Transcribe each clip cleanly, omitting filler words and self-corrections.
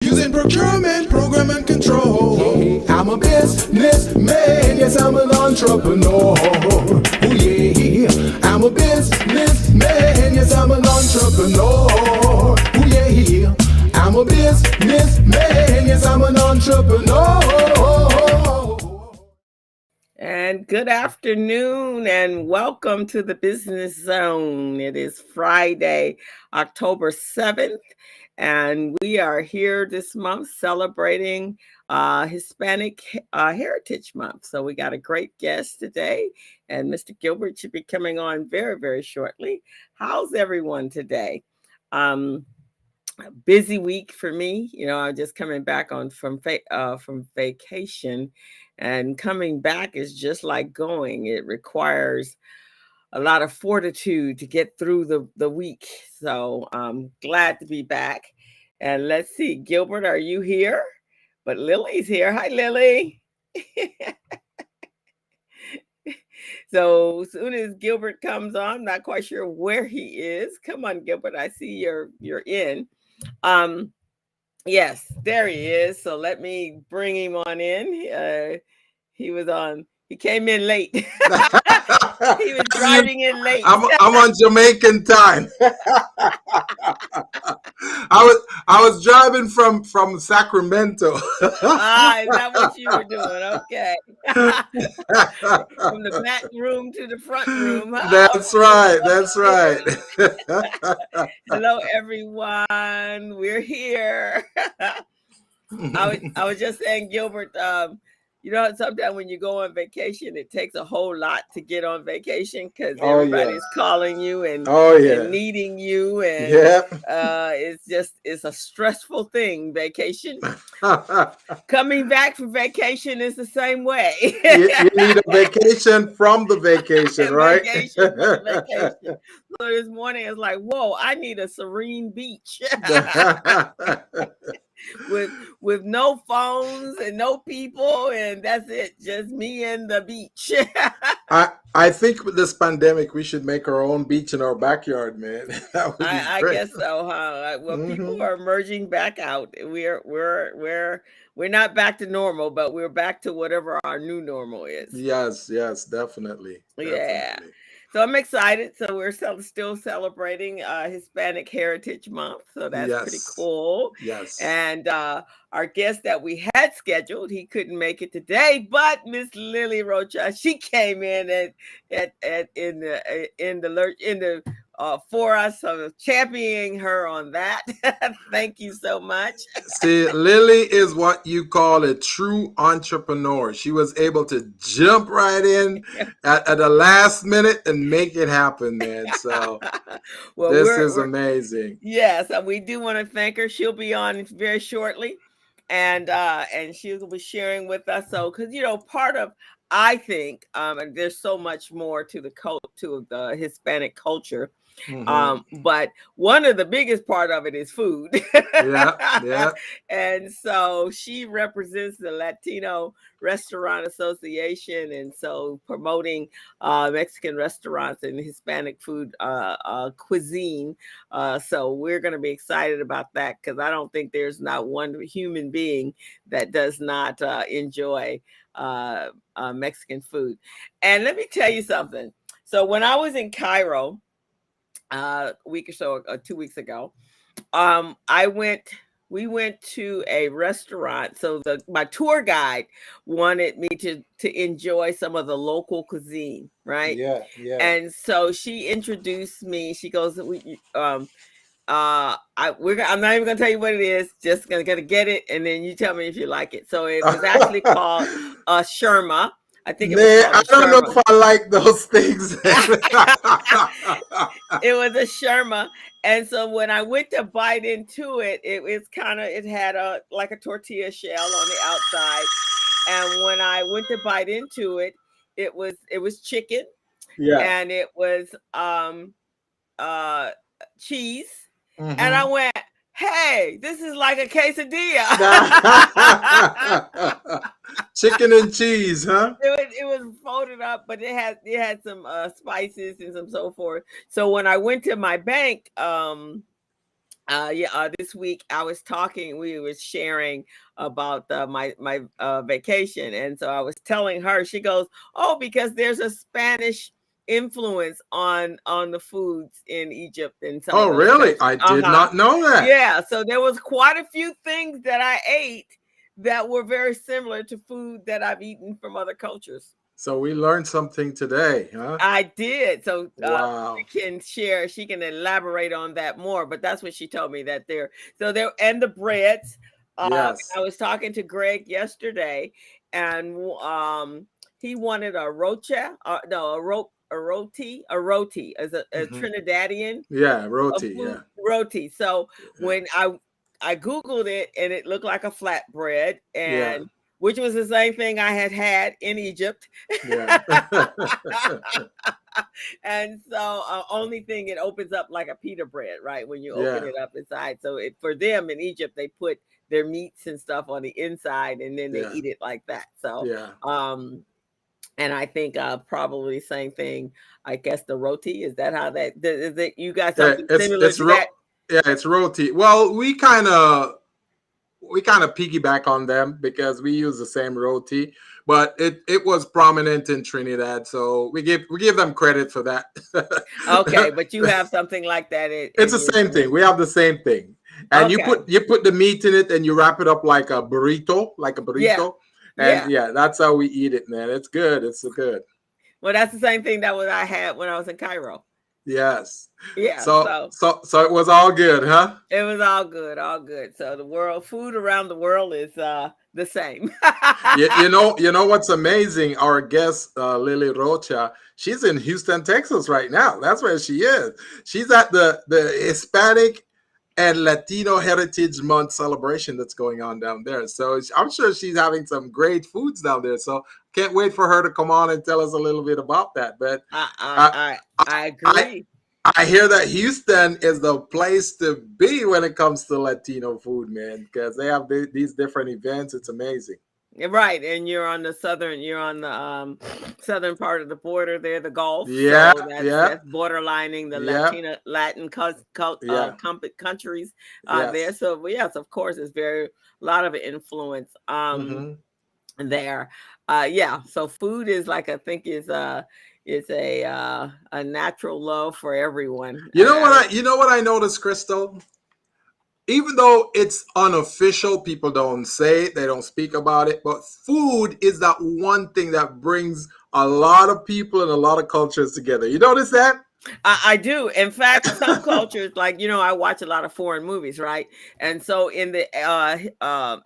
using procurement, program and control. I'm a businessman, yes, I'm an entrepreneur. Oh yeah, I'm a businessman, yes, I'm an entrepreneur. Oh yeah, I'm a businessman, yes, I'm an entrepreneur. And good afternoon and welcome to the Business Zone. It is Friday, October 7th, and we are here this month celebrating Hispanic Heritage Month. So we got a great guest today, and Mr. Gilbert should be coming on very, very shortly. How's everyone today? Busy week for me. I'm just coming back from vacation, and coming back is just like going. It requires a lot of fortitude to get through the week. So I'm glad to be back. And let's see, Gilbert, are you here? But Lily's here. Hi, Lily. So as soon as Gilbert comes on, I'm not quite sure where he is. Come on, Gilbert. I see you're in. Yes, there he is. So let me bring him on in. He came in late. He was driving in late. I'm on Jamaican time. I was driving from Sacramento. Is that what you were doing? Okay. From the back room to the front room. Huh? That's right. That's right. Hello, everyone. We're here. I was just saying, Gilbert, sometimes when you go on vacation, it takes a whole lot to get on vacation because everybody's calling you and needing you. And it's a stressful thing, vacation. Coming back from vacation is the same way. you need a vacation from the vacation, right? Vacation from the vacation. So this morning it's like, whoa, I need a serene beach. with no phones and no people, and that's it, just me and the beach. I think with this pandemic we should make our own beach in our backyard, man. That would be I great. guess so, huh? Well, people are merging back out. We're not back to normal, but we're back to whatever our new normal is. Yes, definitely. Yeah. So I'm excited. So we're still celebrating Hispanic Heritage Month. So that's pretty cool. Yes. And our guest that we had scheduled, he couldn't make it today, but Miss Lilly Rocha, she came in for us, so championing her on that. Thank you so much. See, Lilly is what you call a true entrepreneur. She was able to jump right in at the last minute and make it happen, man. So this is amazing. Yes, we do want to thank her. She'll be on very shortly, and she'll be sharing with us. So, because part of, I think, and there's so much more to the Hispanic culture. But one of the biggest part of it is food. Yeah. And so she represents the Latino Restaurant Association, and so promoting Mexican restaurants and Hispanic food cuisine. So we're going to be excited about that, because I don't think there's not one human being that does not enjoy Mexican food. And let me tell you something. So when I was in Cairo, a week or so, 2 weeks ago, we went to a restaurant. So my tour guide wanted me to enjoy some of the local cuisine, right? Yeah. And so she introduced me. She goes, I'm not even gonna tell you what it is. Just gonna get it, and then you tell me if you like it. So it was actually called shawarma. I think I don't know if I like those things. It was a shawarma, and so when I went to bite into it, it had like a tortilla shell on the outside, and when I went to bite into it, it was chicken, and it was cheese, and I went, hey, this is like a quesadilla. Chicken and cheese, huh? It was folded up, but it had some spices and some so forth. So when I went to my bank, This week we were sharing about my vacation, and so I was telling her. She goes, "Oh, because there's a Spanish influence on the foods in Egypt and some Oh, of those really? countries." I did not know that. Yeah, so there was quite a few things that I ate that were very similar to food that I've eaten from other cultures. So we learned something today, huh? I did. So Wow. she can elaborate on that more, but that's what she told me that and the breads. Yes. I was talking to Greg yesterday, and he wanted a rocha, no, a roti as a Hmm. Trinidadian Yeah, a roti. food Yeah. roti. So when I Googled it, and it looked like a flatbread, Yeah. and which was the same thing I had in Egypt. Yeah. And so only thing, it opens up like a pita bread, right? When you open Yeah. it up inside. So for them in Egypt, they put their meats and stuff on the inside, and then they Yeah. eat it like that. So Yeah. and I think probably same thing. I guess the roti, is that how is that you got Yeah. something It's similar it's to that? yeah, it's roti. Well, we kind of piggyback on them because we use the same roti, but it was prominent in Trinidad, so we give them credit for that. Okay, but you have something like that It's in the your same thing. We Jamaican. have the same thing, and you Okay. put the meat in it, and you wrap it up like a Yeah. burrito, and Yeah. yeah, that's how we eat it, man. It's good. It's so good. Well, that's the same thing that I had when I was in Cairo. Yes. Yeah. So So so so it was all good, huh? it was all good, all good. So food around the world is the same. You know what's amazing? Our guest, Lily Rocha, she's in Houston, Texas right now. That's where she is. She's at the Hispanic and Latino Heritage Month celebration that's going on down there. So I'm sure she's having some great foods down there. So can't wait for her to come on and tell us a little bit about that. But I, I uh, I I I agree. I hear that Houston is the place to be when it comes to Latino food, man, because they have these different events. It's amazing. Right, and you're on the southern part of the border there, the Gulf. Yeah, So yeah, that's borderlining the yeah, Latin yeah, countries there. yes. So yes, of course, it's very a lot of influence Hmm. there. Yeah, so food is like, I think is a natural love for everyone. You know what I noticed, Crystal? Even though it's unofficial, people don't say it, they don't speak about it, but food is that one thing that brings a lot of people and a lot of cultures together. You notice that? I do. In fact, some cultures, like, I watch a lot of foreign movies, right? And so in the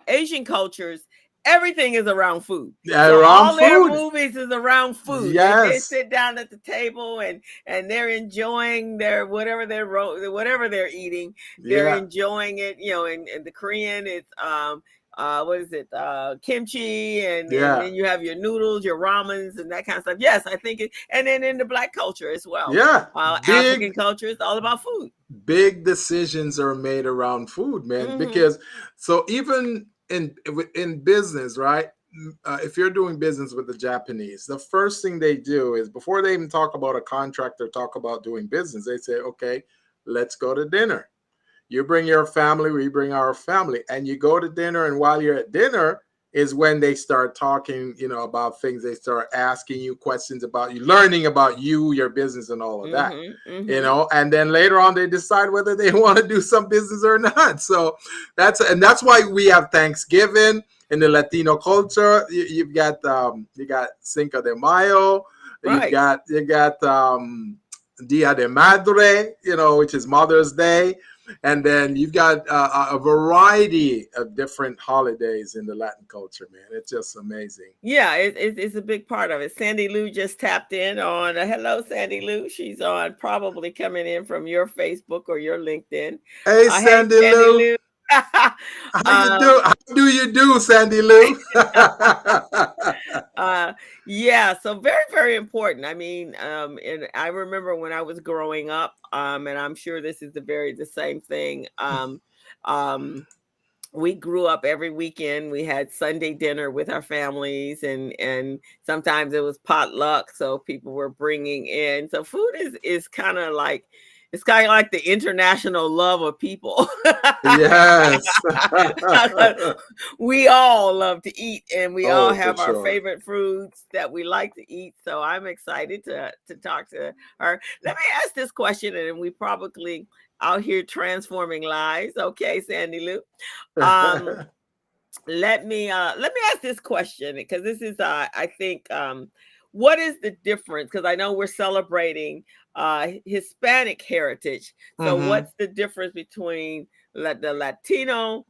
Asian cultures, everything is around food. Yeah, So around all their food. movies is around food. They Yes. sit down at the table, and they're enjoying their whatever they're eating. They're Yeah. enjoying it. In the Korean, it's what is it, kimchi, and Yeah. then you have your noodles, your ramens, and that kind of stuff. Yes, I think and then in the Black culture as well, Yeah. African Big culture is all about food. big decisions are made around food, man. Hmm. Because so even in business, right? If you're doing business with the Japanese, the first thing they do is before they even talk about a contract or talk about doing business, they say, "Okay, let's go to dinner. You bring your family, we bring our family, and you go to dinner. And while you're at dinner, is when they start talking, about things. They start asking you questions about you, learning about you, your business, and all of that." Hmm. Hmm. And then later on they decide whether they want to do some business or not. So that's why we have Thanksgiving in the Latino culture. You got Cinco de Mayo, Right. you got Dia de Madre, which is Mother's Day, and then you've got a variety of different holidays in the Latin culture, man. It's just amazing. Yeah, it's a big part of it. Sandy Lou just tapped in on hello, Sandy Lou. She's on, probably coming in from your Facebook or your LinkedIn. Hey, Hey, Sandy Sandy Lou. Lou. How you um, do? How do you do, Sandy Lou? uh yeah, so very, very important. I mean, and I remember when I was growing up, and I'm sure this is the same thing. Um we grew up every weekend. We had Sunday dinner with our families, and sometimes it was potluck, so people were bringing in. So food is kind of like it's kind of like the international love of people. Yes. We all love to eat, and we all Oh, for have our sure. favorite foods that we like to eat. So I'm excited to talk to her. Let me ask this question, and we probably out here transforming lives. Okay, Sandy Lou. Um, let me ask this question, because this is I think what is the difference, because I know we're celebrating Hispanic heritage, so Hmm. what's the difference between the Latino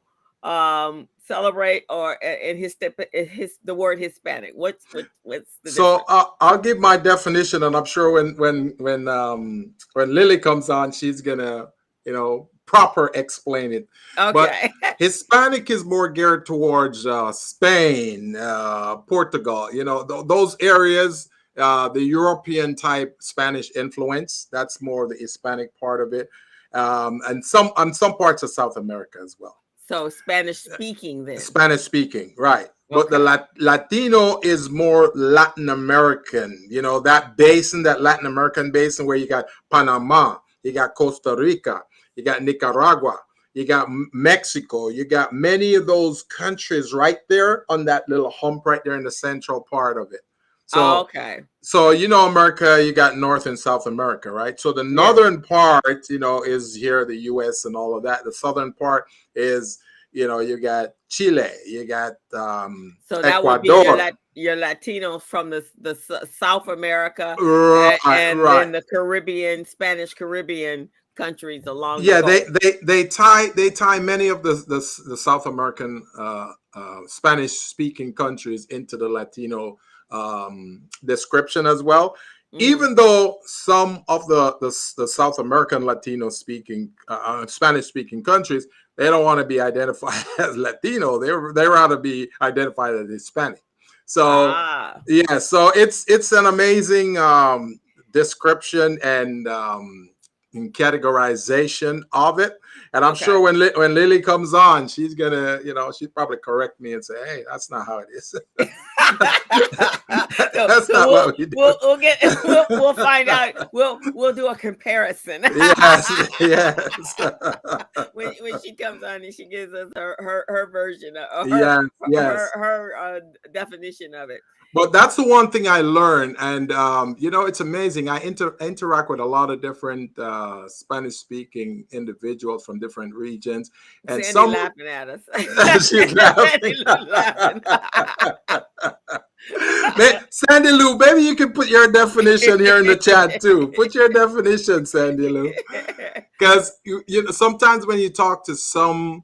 celebrate or and his the word Hispanic? What's the So difference? I'll give my definition, and I'm sure when Lily comes on, she's gonna proper explain it. But Okay. Hispanic is more geared towards Spain, Portugal. Those areas, the European type Spanish influence. That's more the Hispanic part of it, and some parts of South America as well. So Spanish speaking then. Spanish speaking, right. But the Okay. Latino is more Latin American, that basin, that Latin American basin where you got Panama, you got Costa Rica, you got Nicaragua, you got Mexico, you got many of those countries right there on that little hump right there in the central part of it. So Okay. so America, you got North and South America, right? So the Yes. northern part, is here, the US and all of that. The southern part is, you got Chile, you got So that would be Ecuador. your Latinos from South America, Right, and right. then the Caribbean, Spanish Caribbean countries along the Yeah, Gulf. they tie many of the South American Spanish speaking countries into the Latino description as well. Hmm. Even though some of the South American Latino speaking Spanish speaking countries, they don't want to be identified as Latino. They rather be identified as Hispanic. So Ah, yeah, so it's an amazing description and categorization of it. And I'm sure okay. when Lily comes on, she's gonna, she'd probably correct me and say, "Hey, that's not how it is. so That's so not we'll what we do." we'll get we'll find out. We'll do a comparison Yes, yes, when she comes on and she gives us her version or yes, yes. her definition of it. But that's the one thing I learned, and it's amazing. I interact with a lot of different Spanish-speaking individuals from different regions, and Sandy some laughing at us. she's Sandy laughing. Lou laughing. Sandy Lou, maybe you can put your definition here in the chat too. Put your definition, Sandy Lou, because sometimes when you talk to some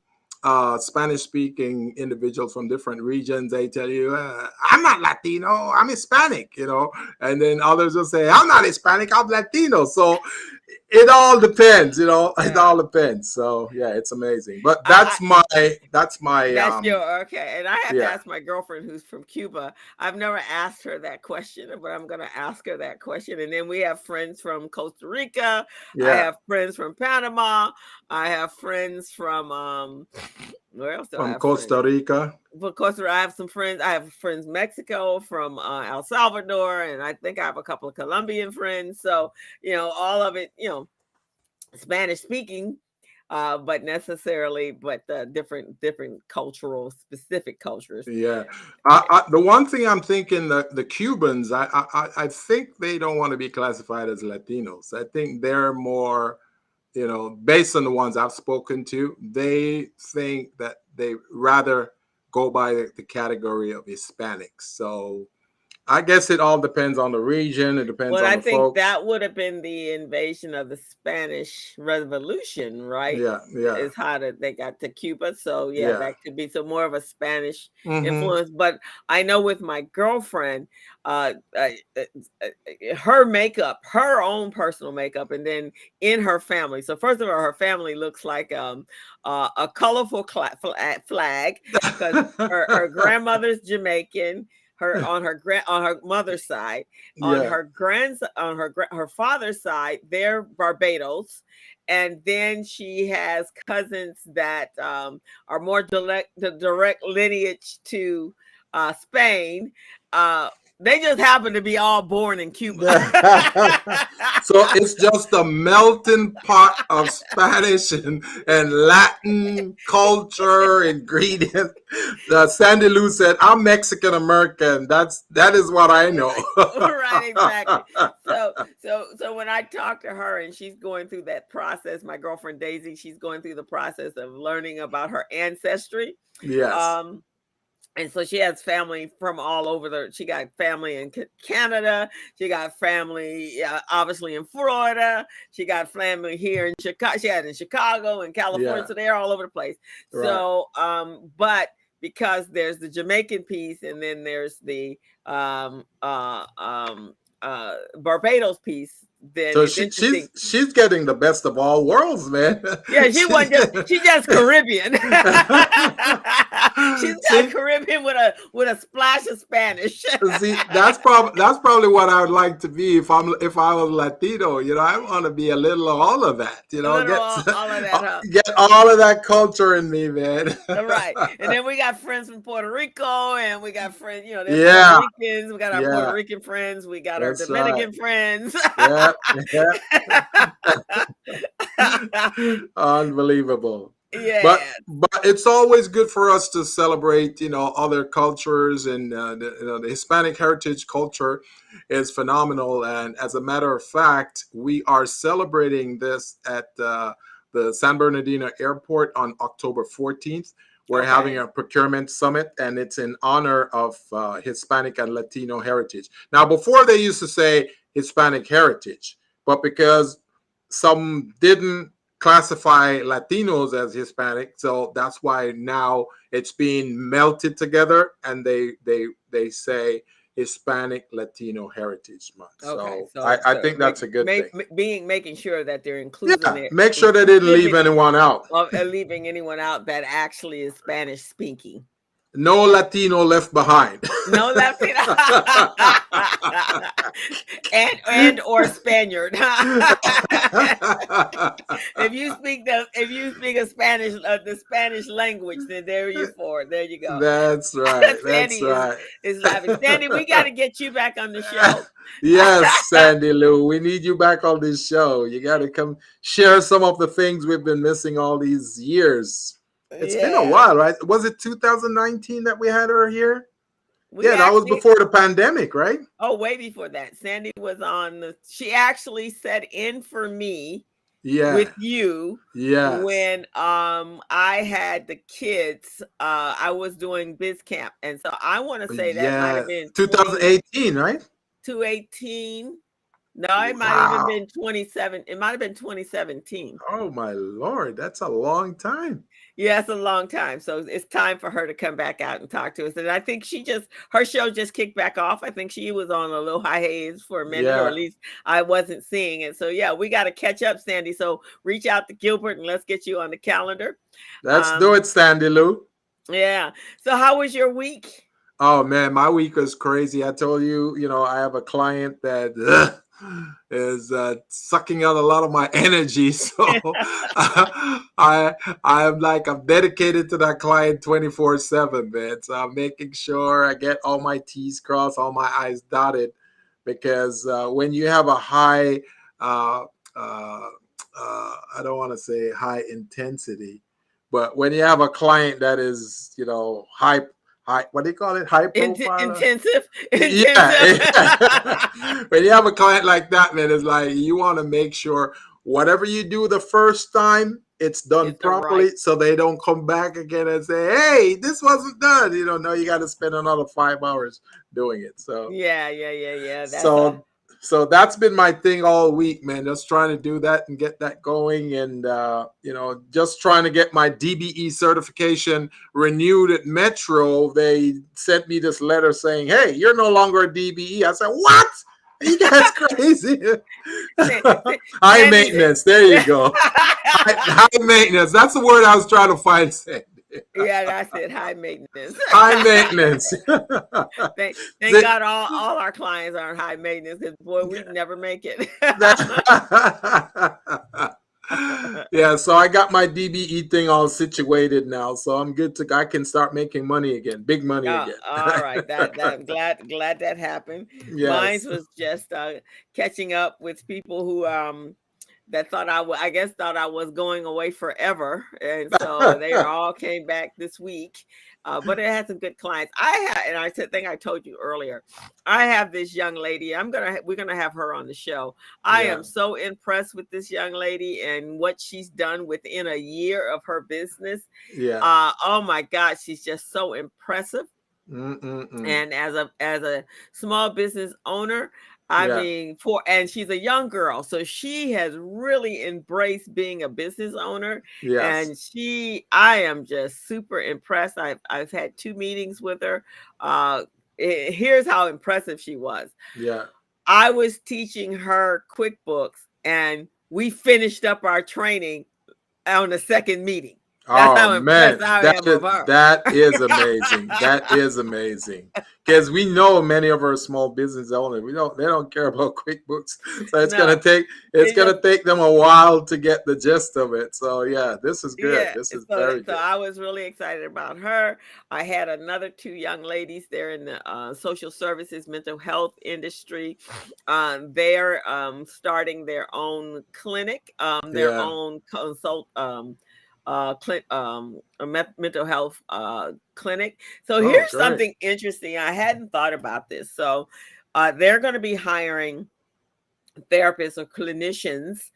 Spanish-speaking individuals from different regions, they tell you, "I'm not Latino, I'm Hispanic," and then others will say, "I'm not Hispanic, I'm Latino." So it all depends, it Yeah. all depends. So yeah, it's amazing. But I, that's my That's your okay. And I have to yeah, ask my girlfriend who's from Cuba. I've never asked her that question, but I'm going to ask her that question. And then we have friends from Costa Rica. I yeah, have friends from Panama. I have friends from where else do I from have friends? Costa Rica. Of course, I have some friends. I have friends Mexico, from El Salvador, and I think I have a couple of Colombian friends. So all of it, Spanish speaking, but different cultural, specific cultures. Yeah, the one thing I'm thinking, the Cubans, I think they don't want to be classified as Latinos. I think they're more, based on the ones I've spoken to, they think that they rather go by the category of Hispanics. So I guess it all depends on the region. It depends Well, on I the think folks. that would have been the invasion of the Spanish Revolution, right? Yeah, yeah, Is how they got to Cuba. So yeah, yeah. that could be so more of a Spanish Hmm. influence. But I know with my girlfriend, uh, uh, her makeup, her own personal makeup, and then in her family. So first of all, her family looks like a colorful flag, because her grandmother's Jamaican. On her mother's side, on Yeah. her father's side, they're Barbados, and then she has cousins that are more the direct lineage to Spain. They just happen to be all born in Cuba. So it's just a melting pot of Spanish and Latin culture ingredients. Sandy Lou said, "I'm Mexican American. That is what I know." Right, exactly. So when I talk to her and she's going through that process, my girlfriend Daisy, she's going through the process of learning about her ancestry. Yes. And so she has family from all over she got family in Canada. She got family, obviously in Florida. She got family here in Chicago. She had in Chicago and California. Yeah. So they're all over the place. Right. So, but because there's the Jamaican piece and then there's the Barbados piece. Then so she's getting the best of all worlds, man. Yeah, she's just Caribbean. She's got Caribbean with a splash of Spanish. See, that's probably what I would like to be if I was Latino. You know, I want to be a little of all of that. You know, get all of that, huh? Get all of that culture in me, man. Right, and then we got friends from Puerto Rico, and we got friends. You know, there's Puerto Ricans. We got our Puerto Rican friends. We got our Dominican friends. Yeah. Unbelievable. Yeah, but it's always good for us to celebrate, you know, other cultures, and the Hispanic heritage culture is phenomenal. And as a matter of fact, we are celebrating this at the San Bernardino Airport on October 14th. We're having a procurement summit, and it's in honor of Hispanic and Latino heritage. Now, before they used to say Hispanic heritage, but because some didn't classify Latinos as Hispanic, so that's why now it's being melted together, and they say Hispanic Latino Heritage Month. So I think that's a good thing. Making sure that they're including it. Make sure they didn't leave anyone out. Leaving anyone out that actually is Spanish speaking. No Latino left behind. No Latino. and or Spaniard. If you speak a Spanish, the Spanish language, then there you go. That's right. That's right. Is laughing. Sandy, we got to get you back on the show. Yes, Sandy Lou, we need you back on this show. You got to come share some of the things we've been missing all these years. It's been a while, right? Was it 2019 that we had her here? That was before the pandemic, right? Oh, way before that. Sandy was she actually set in for me with you when I had the kids. I was doing biz camp. And so I want to say that might have been 2018, right? 2018. No, it might have even been 27. It might have been 2017. Oh my Lord, that's a long time. Yeah, it's a long time. So it's time for her to come back out and talk to us. And I think her show just kicked back off. I think she was on a little hiatus for a minute, or at least I wasn't seeing it. So yeah, we got to catch up, Sandy. So reach out to Gilbert and let's get you on the calendar. Let's do it, Sandy Lou. Yeah. So how was your week? Oh man, my week was crazy. I told you, I have a client that is sucking out a lot of my energy. So I'm dedicated to that client 24/7, man. So I'm making sure I get all my T's crossed, all my I's dotted, because when you have a high, I don't want to say high intensity, but when you have a client that is, high, what do you call it? High profile? Intensive. Yeah. When you have a client like that, man, it's like you want to make sure whatever you do the first time, it's done properly, so they don't come back again and say, hey, this wasn't done. No, you got to spend another 5 hours doing it. So yeah. So that's been my thing all week, man. Just trying to do that and get that going, and just trying to get my DBE certification renewed at Metro. They sent me this letter saying, "Hey, you're no longer a DBE." I said, "What? Are you guys crazy?" High maintenance. There you go. High maintenance. That's the word I was trying to find. Yeah, that's it. High maintenance. High maintenance. Thank God all our clients are high maintenance, because boy, we'd never make it. Yeah, so I got my DBE thing all situated now, so I'm good to. I can start making money again, big money again. All right, that I'm glad that happened. Mine Yes. was just catching up with people who that thought I guess thought I was going away forever, and so they all came back this week. But it had some good clients. And I think I told you earlier, I have this young lady. We're gonna have her on the show. I Yeah. am so impressed with this young lady and what she's done within a year of her business. Yeah. Oh my God, she's just so impressive. Mm-mm-mm. And as a small business owner, I Yeah. mean, and she's a young girl, so she has really embraced being a business owner. Yes. And I am just super impressed. I've had 2 meetings with her. Uh, Here's how impressive she was. Yeah. I was teaching her QuickBooks, and we finished up our training on the second meeting. That's Oh how impressed man, I am of her. that is amazing. That is amazing. Because we know many of our small business owners, they don't care about QuickBooks. So No, it's it just gonna take them a while to get the gist of it. So yeah, this is good. yeah. This is So very so good. I was really excited about her. I had another 2 young ladies there in the social services, mental health industry. They're starting their own clinic, their Yeah. own mental health clinic. So Oh, here's great. something interesting. I hadn't thought about this. So they're going to be hiring therapists or clinicians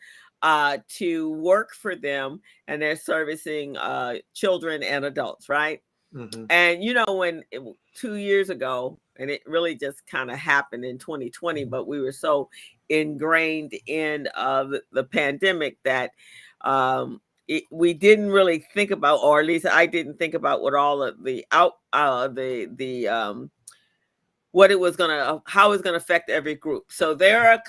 to work for them, and they're servicing children and adults, right? Hmm. And 2 years ago, and it really just kind of happened in 2020, but we were so ingrained in the pandemic that we didn't really think about, or at least I didn't think about what all of the what it was gonna how it's gonna affect every group. So they're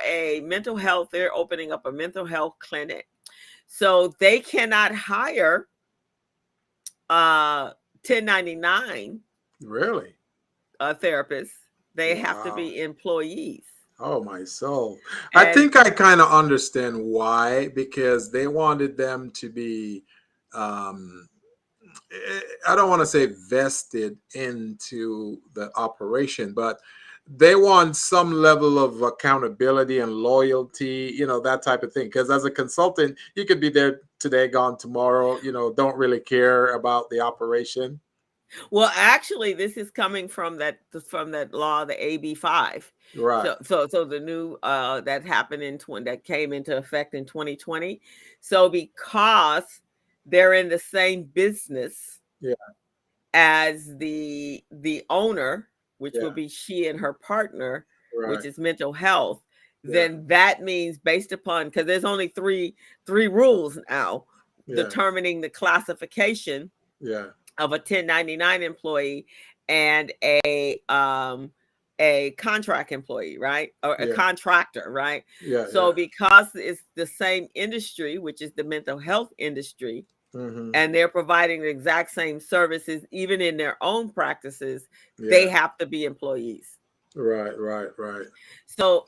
a mental health. They're opening up a mental health clinic, so they cannot hire uh 1099 Really? therapists. They have to Wow. be employees. Oh my soul. I And think I kind of understand why, because they wanted them to be um I don't want to say vested into the operation, but they want some level of accountability and loyalty, that type of thing. Because as a consultant, you could be there today, gone tomorrow, don't really care about the operation. well, actually, this is coming from that law, the AB 5. Right. So the new that happened that came into effect in 2020. So because they're in the same business Yeah. as the owner, which will Yeah. be she and her partner, which Right. is mental health, Yeah. then that means based upon, because there's only three rules now Yeah. determining the classification Yeah. of a 1099 employee and a contract employee, right? Or a Yeah. contractor, right? Yeah. So Yeah. because it's the same industry, which is the mental health industry, Hmm. and they're providing the exact same services even in their own practices, they Yeah. have to be employees. Right. Right. Right. So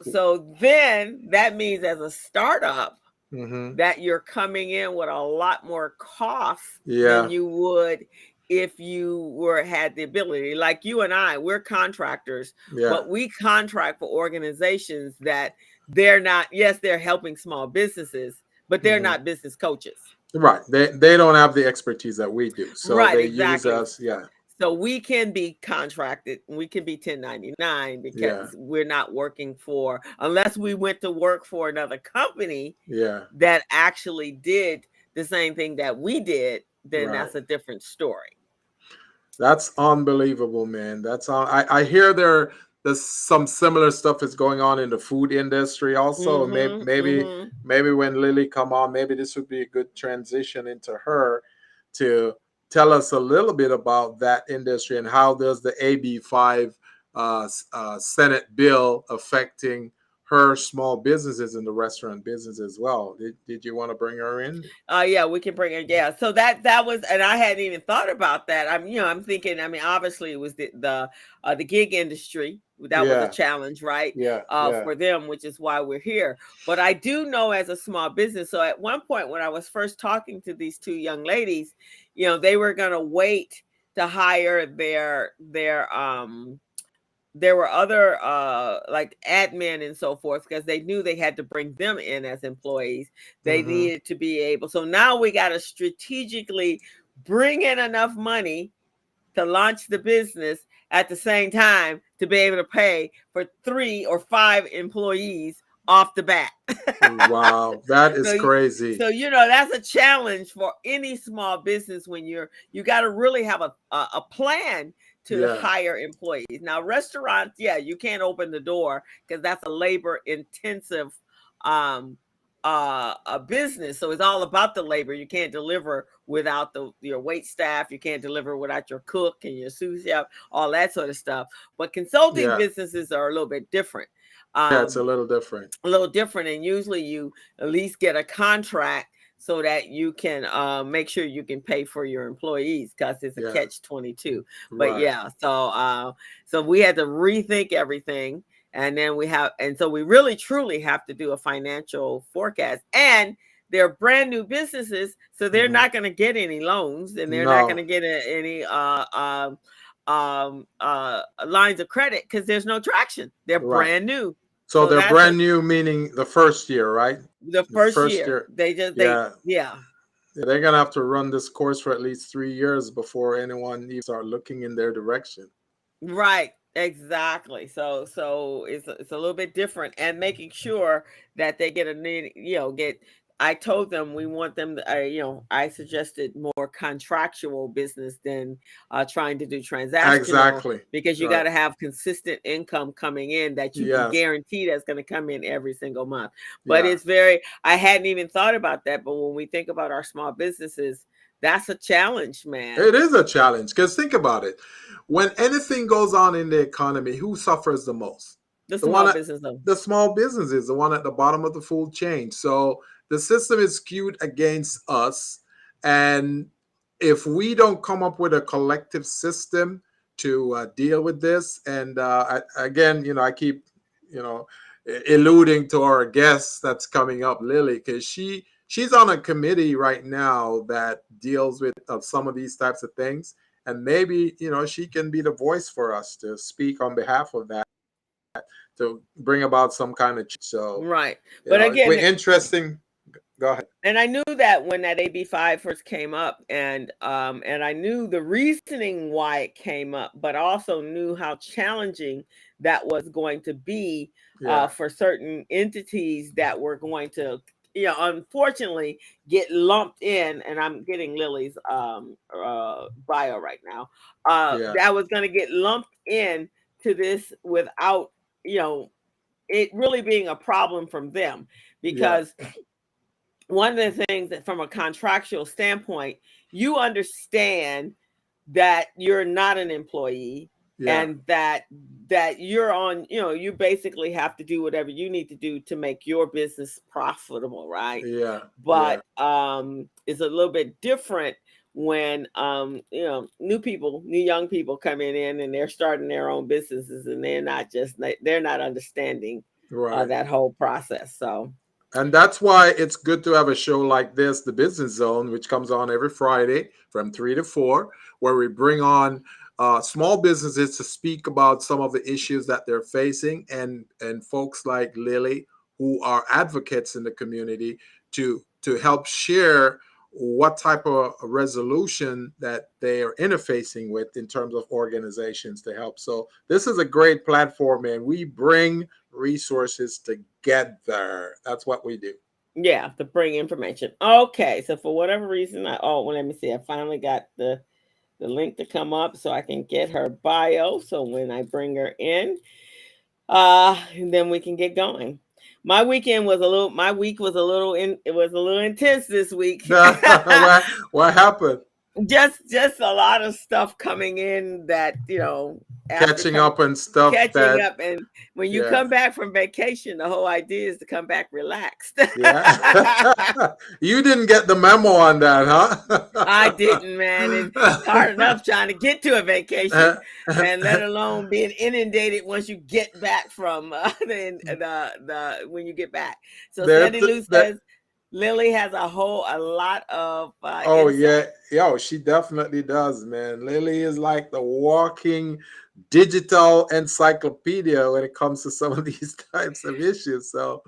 then that means as a startup Hmm. that you're coming in with a lot more costs than Yeah. you would if you had the ability. Like you and I, we're contractors, Yeah. but we contract for organizations that they're not, yes, they're helping small businesses, but they're Hmm. not business coaches. Right. They don't have the expertise that we do. So Right, they use exactly. us. Yeah. So we can be contracted, we can be 1099 Yeah. because we're not working for, unless we went to work for another company Yeah. that actually did the same thing that we did, then Right. that's a different story. That's unbelievable, man. That's all. I hear there's some similar stuff is going on in the food industry also. Maybe Mhm. maybe Mhm. maybe when Lily come on, maybe this would be a good transition into her to tell us a little bit about that industry and how does the AB 5 Senate bill affecting her small businesses in the restaurant business as well. Did you want to bring her in? Yeah, we can bring it. Yeah, so that was, and I hadn't even thought about that. I'm thinking. I mean, obviously, it was the gig industry that was a Yeah, challenge, right? yeah, yeah. For them, which is why we're here. But I do know as a small business. So at one point, when I was first talking to these two young ladies, they were going to wait to hire their there were other like admin and so forth, because they knew they had to bring them in as employees. They Mm-hmm. needed to be able. So now we got to strategically bring in enough money to launch the business at the same time to be able to pay for 3 or 5 employees off the bat. Wow, that is so crazy. so that's a challenge for any small business when you got to really have a plan to Yeah, hire employees. Now restaurants, yeah, you can't open the door because that's a labor intensive a business. So it's all about the labor. You can't deliver without your wait staff. You can't deliver without your cook and your sous chef, all that sort of stuff. But consulting yeah, businesses are a little bit different. yeah. It's a little different. And usually you at least get a contract so that you can make sure you can pay for your employees, because it's a Yeah, catch-22. But right. yeah, so we had to rethink everything, and then so we really truly have to do a financial forecast. And they're brand new businesses, so they're Mm-hmm. not going to get any loans, and they're not going No, to get any lines of credit because there's no traction. They're right. brand new. So So they're that's brand new, meaning the first year, right? the The first first year. year. They Yeah, yeah. they're gonna have to run this course for at least 3 years before anyone even start looking in their direction. Right, exactly. So it's a little bit different, and making sure that they get get. I told them we want them to, I suggested more contractual business than trying to do transactional, Exactly. because you got Right. to have consistent income coming in that you can Yes. guarantee that's going to come in every single month. But Yeah. I hadn't even thought about that. But when we think about our small businesses, that's a challenge, man. It is a challenge because think about it. When anything goes on in the economy, who suffers the most? The The one small at business though. the small businesses, the one at the bottom of the food chain. So the system is skewed against us. And if we don't come up with a collective system to deal with this, and again, I keep, you know, alluding to our guest that's coming up, Lilly, because she's on a committee right now that deals with some of these types of things, and maybe she can be the voice for us to speak on behalf of that, to bring about some kind of change. So Right. But we're again, interesting. Go ahead. and I knew that when that AB5 first came up, and I knew the reasoning why it came up, but also knew how challenging that was going to be Yeah, for certain entities that were going to, unfortunately get lumped in. And I'm getting Lily's bio right now. yeah, That was going to get lumped in to this without, it really being a problem from them, yeah, because one of the things that from a contractual standpoint, you understand that you're not an employee, yeah, and that you're on, you basically have to do whatever you need to do to make your business profitable, right? yeah, yeah, But it's a little bit different when new young people coming in and they're starting their own businesses, and they're not understanding right. that whole process. So And that's why it's good to have a show like this, The Business Zone, which comes on every Friday from 3 to 4, where we bring on small businesses to speak about some of the issues that they're facing, and folks like Lilly, who are advocates in the community, to help share what type of resolution that they are interfacing with in terms of organizations to help. So this is a great platform, and we bring resources together. That's what we do. yeah, to bring information. Okay, so for whatever reason, well, let me see. I finally got the link to come up so I can get her bio. So when I bring her in, then we can get going. My week was a little intense this week. what happened? just a lot of stuff coming in that, after Catching up and stuff catching that, up, and when you yeah. come back from vacation, the whole idea is to come back relaxed. Yeah. You didn't get the memo on that, I didn't, man. And it's hard enough trying to get to a vacation, and let huh? alone being inundated once you get back from the when you get back. So There, Sandy Lou that, says Lily has a lot of oh yeah, insight. yo, she definitely does, man. Lily is like the walking digital encyclopedia when it comes to some of these types of issues. So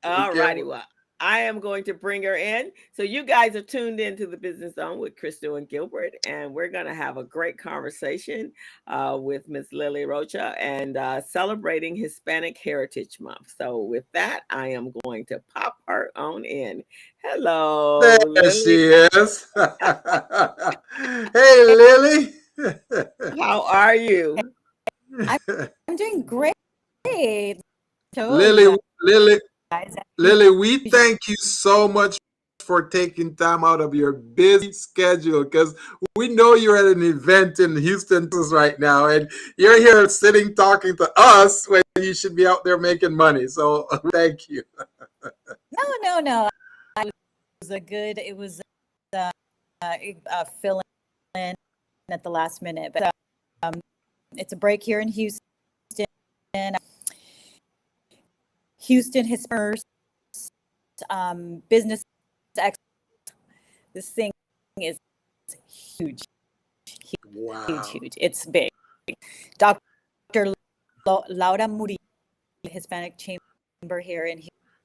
we All can't. righty. Well, I am going to bring her in. So you guys are tuned into the Business Zone with Crystal and Gilbert, and we're going to have a great conversation with Miss Lily Rocha and celebrating Hispanic Heritage Month. So with that, I am going to pop her on in. Hello, There Lily. she is. Hey, Lily. How are you? I'm doing great. Told you Lily, Lily, guys. Lily, we thank you so much for taking time out of your busy schedule, because we know you're at an event in Houston Texas right now, and you're here sitting talking to us when you should be out there making money. So thank you. No. It was it was fill in at the last minute, but it's a break here in Houston. Houston Hispanic business. This thing is huge, Wow. huge. It's big. Dr. Laura Murillo, Hispanic Chamber here in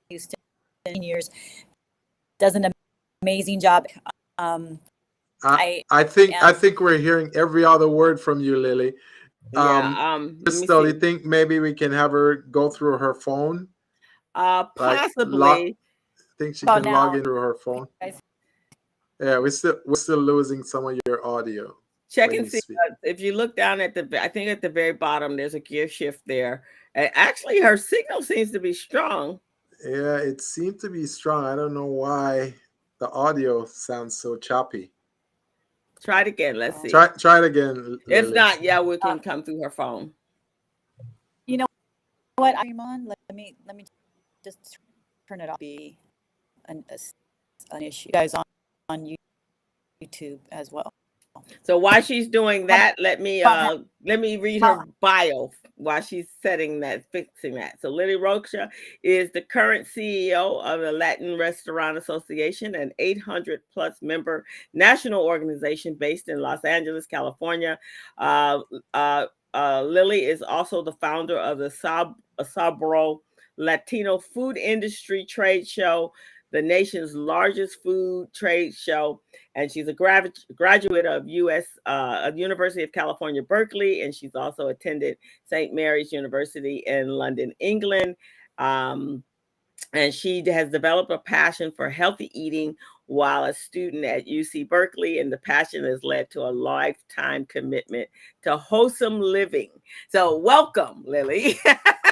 Houston, years, does an amazing job. I think we're hearing every other word from you, Lily. Yeah. Let me Crystal, see. you think maybe we can have her go through her phone? Like Possibly. think she About can log now, in through her phone. guys. Yeah, we're still losing some of your audio Check when and you see speak. if you look down at I think at the very bottom, there's a gear shift there. And actually, her signal seems to be strong. Yeah, it seemed to be strong. I don't know why the audio sounds so choppy. Try it again. Let's see. Try it again, If Lily. not, yeah, we can come through her phone. You know what? I'm on. Let me just turn it off. Be an issue, you guys on YouTube as well. So while she's doing that, let me read How- her bio while she's fixing that. So Lily Rocha is the current CEO of the Latino Restaurant Association, an 800 plus member national organization based in Los Angeles, California. Lily is also the founder of the Sabro Latino Food Industry Trade Show, the nation's largest food trade show, and she's a graduate of University of California, Berkeley, and she's also attended St. Mary's University in London, England. And she has developed a passion for healthy eating while a student at UC Berkeley, and the passion has led to a lifetime commitment to wholesome living. So welcome, Lily.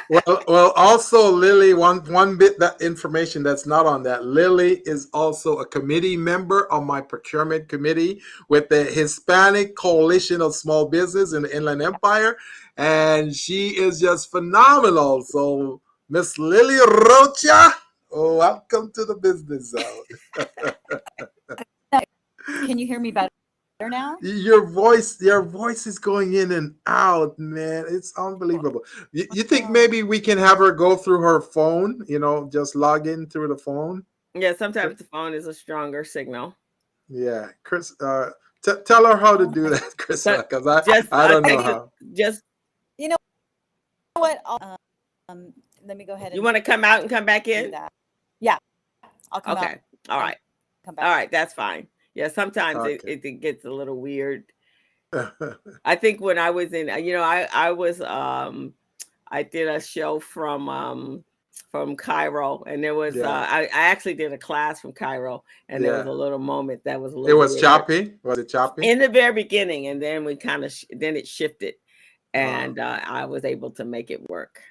Well, also Lily, one bit that information that's not on that. Lily is also a committee member on my procurement committee with the Hispanic Coalition of Small Business in the Inland Empire, and she is just phenomenal. So, Miss Lily Rocha, welcome to the Business Zone. Can you hear me better now? Your voice is going in and out, man. It's unbelievable. You think maybe we can have her go through her phone, just log in through the phone? Yeah, sometimes the phone is a stronger signal. Yeah, Chris, tell her how to do that, Chris, because I don't know how. Just You know what? Let me go ahead and you want to come out and come back do in? that. Yeah, I'll come out. Okay. All right. Come back. All right. That's fine. Yeah. Sometimes Okay. it gets a little weird. I think when I was in, I was, I did a show from Cairo, and there was, Yeah. I actually did a class from Cairo, and there was Yeah. a little moment that was a It little was weird. choppy. Was it choppy? In the very beginning, and then we kind of, then it shifted, and I was able to make it work.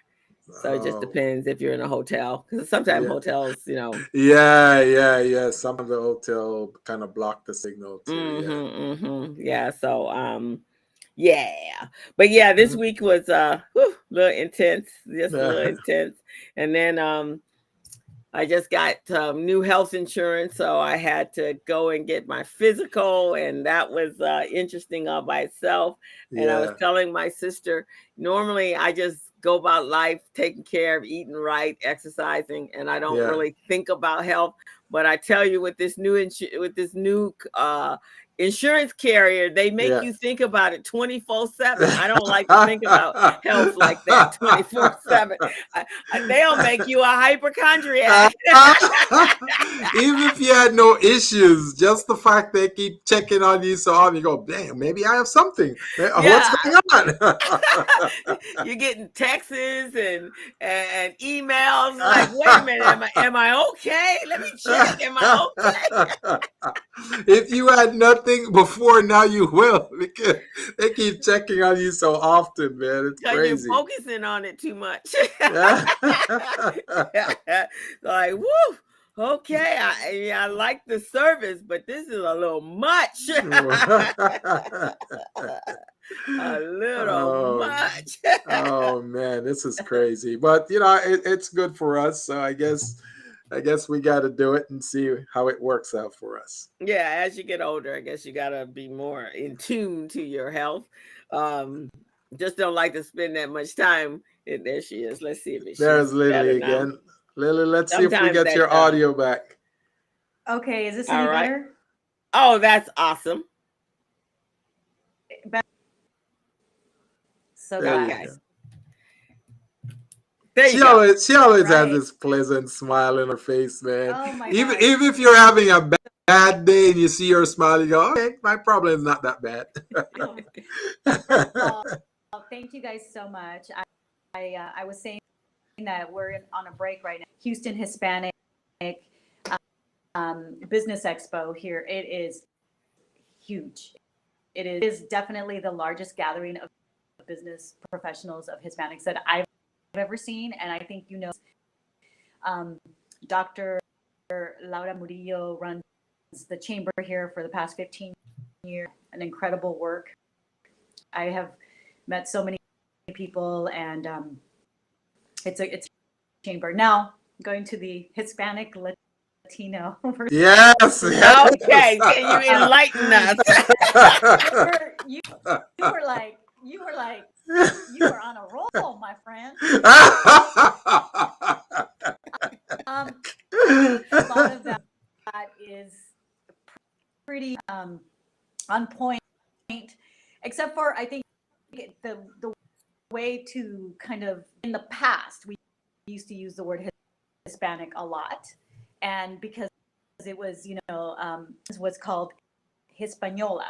So it just Oh, depends if you're in a hotel, because sometimes yeah. hotels, Yeah. Some of the hotel kind of block the signal too. Yeah. yeah. So yeah, but yeah, this Mhm. week was a little intense, just a little Yeah. intense, and then I just got new health insurance, so I had to go and get my physical, and that was interesting all by itself. And I was Yeah. telling my sister, normally I just go about life taking care of eating right, exercising, and I don't Yeah. really think about health. But I tell you, with this new insurance carrier, they make Yeah. you think about it 24/7. I don't like to think about health like that 24/7. They'll make you a hypochondriac. Even if you had no issues, just the fact they keep checking on you so often, you go, damn, maybe I have something. What's Yeah, going on? you're getting texts and emails like, wait a minute, am I okay? Let me check. Am I okay? If you had nothing before, now you will because they keep checking on you so often, man. It's Because you're crazy. focusing on it too much. Yeah. Like, woo, okay, I like the service, but this is a little much. A little Oh, much. oh man, this is crazy. But it's good for us. So I guess we got to do it and see how it works out for us. Yeah, as you get older, I guess you gotta be more in tune to your health. Um, just don't like to spend that much time. There she is. Let's see if There's she's better Lily now. again. Lily, let's see if we Sometimes get that your audio back. Okay, is this all any right. better? Oh, that's awesome. So There you Okay. go. There you She go. always she always has right. this pleasant smile in her face, man. Oh my Even gosh. even if you're having a bad day and you see her smile, you go, okay, my problem is not that bad. First of all, thank you guys so much. I was saying that we're on a break right now. Houston Hispanic Business Expo here. It is huge. It is definitely the largest gathering of business professionals of Hispanics that I've ever seen, and I think Dr. Laura Murillo runs the chamber here for the past 15 years. An incredible work. I have met so many people, and it's a chamber. Now going to the Hispanic Latino. Yes, yes. Okay, can you enlighten us? you were like you were on a roll, my friend. I think a lot of that is pretty on point, except for I think the way to kind of in the past we used to use the word Hispanic a lot, and because it was what's called Hispaniola,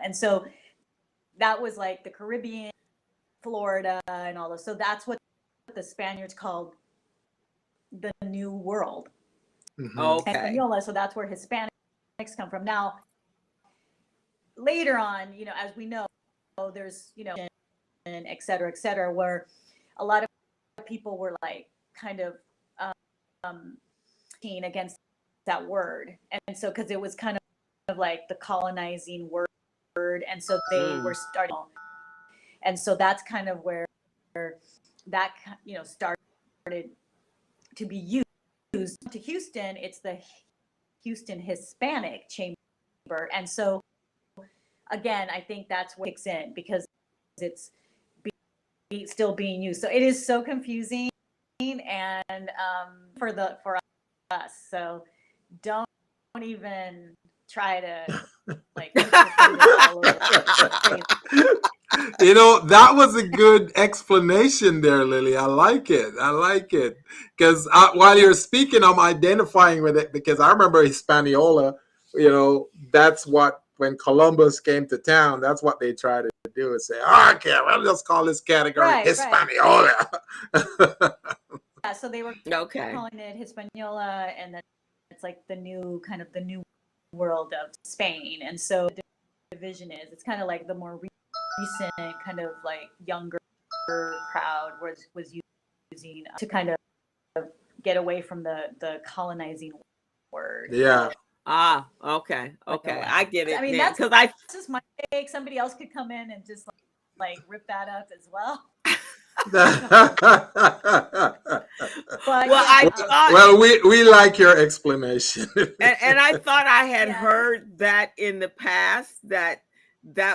and so that was like the Caribbean, Florida, and all those. So that's what the Spaniards called the New World, Okay. Hispaniola. So that's where Hispanics come from. Now, later on, as we know, there's and et cetera, where a lot of people were like kind of against that word, and so because it was kind of like the colonizing word, and so they were starting, and so that's kind of where that started to be used. To Houston, it's the Houston Hispanic Chamber, and so again, I think that's what kicks in because it's still being used. So it is so confusing, and for us, so don't even try to like all over. That was a good explanation there, Lily. I like it. I like it. Because while you're speaking, I'm identifying with it because I remember Hispaniola, that's what, when Columbus came to town, that's what they tried to do is say, okay, we'll just call this category Right. Hispaniola. Yeah, so they were Okay. calling it Hispaniola, and then it's like the new world of Spain. And so the division it's kind of like the more recent kind of like younger crowd was using to kind of get away from the colonizing word. Yeah. Okay. I get it. I mean, now, that's 'cause I just my take. Somebody else could come in and just like rip that up as well. But well, yeah, I thought, well, we like your explanation. and I thought I had Yeah. heard that in the past that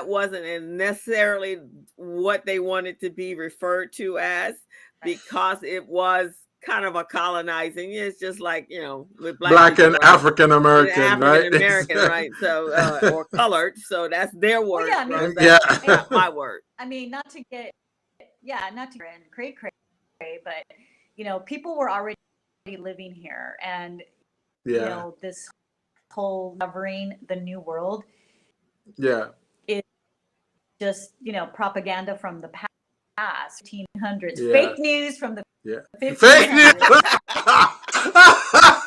wasn't necessarily what they wanted to be referred to as, because it was kind of a colonizing. It's just like, with black Black people, and right? African American, right? African American, right? So or colored. So that's their word. yeah, I mean, versus Yeah. not my word. I mean, not to get cray, but people were already living here, and Yeah. this whole covering the new world Yeah. is just propaganda from the past 1500s, Yeah. fake news from the Yeah. 1500s. Fake news.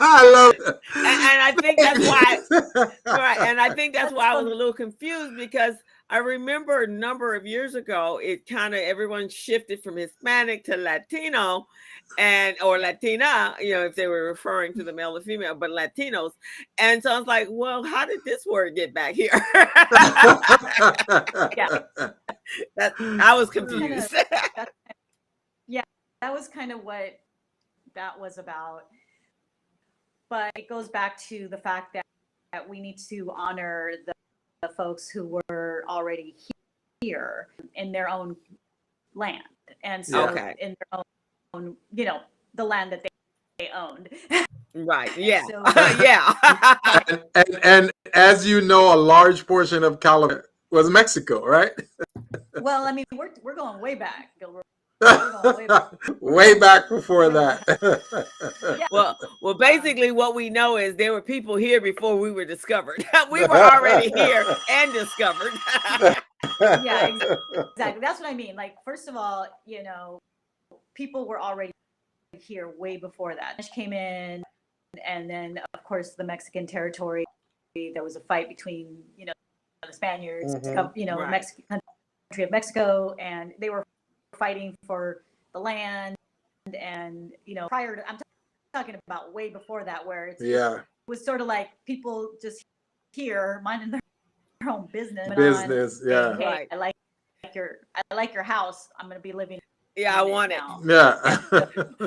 I love it. And I think that's why, right? And I think that's That's why I was funny. a little confused, because I remember a number of years ago, it kind of everyone shifted from Hispanic to Latino, or Latina, if they were referring to the male or female, but Latinos. And so I was like, well, how did this word get back here? That I was confused. Yeah, that was kind of what that was about. But it goes back to the fact that we need to honor the folks who were already here in their own land. And so Okay. in their own, the land that they owned. Right. Yeah. So- Yeah. and as you know, a large portion of California was Mexico, right? Well, I mean, we're going way back, Gilbert. We're going way back. Way back before that. Yeah. Well, basically what we know is there were people here before we were discovered. We were already here and discovered. Yeah, exactly. That's what I mean. Like, first of all, people were already here way before that. Came in, and then of course the Mexican territory. There was a fight between the Spaniards, Mhm. Right. Mexican country of Mexico, and they were fighting for the land. And prior to, I'm talking about way before that, where it was sort of like people just here minding their own business. Yeah. Hey, Right. I like your house. I'm going to be living. Yeah, I want it. now. Yeah.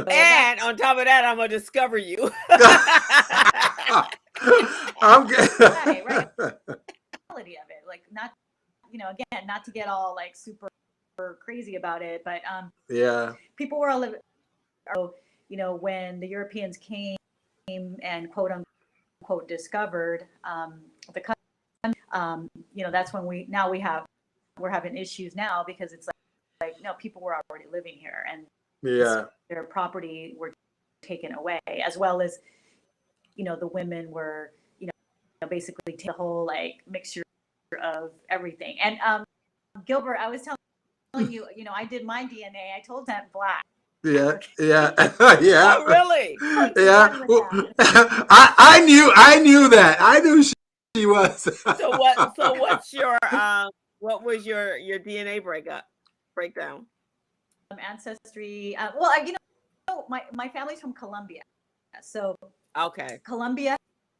And on top of that, I'm gonna discover you. I'm good. Right. Quality of it, like, not, again, not to get all like super crazy about it, but Yeah. people were all living. When the Europeans came and quote unquote discovered the country, that's when we're having issues now, because it's like no, people were already living here, and their property were taken away, as well as the women were basically the whole like mixture of everything. And Gilbert, I was telling you, I did my DNA. I told that black. Yeah. Yeah. Oh, really? Yeah. I knew that. I knew she was. So what's your what was your DNA breakdown? Ancestry. Well, my family's from Colombia, so Okay. Colombia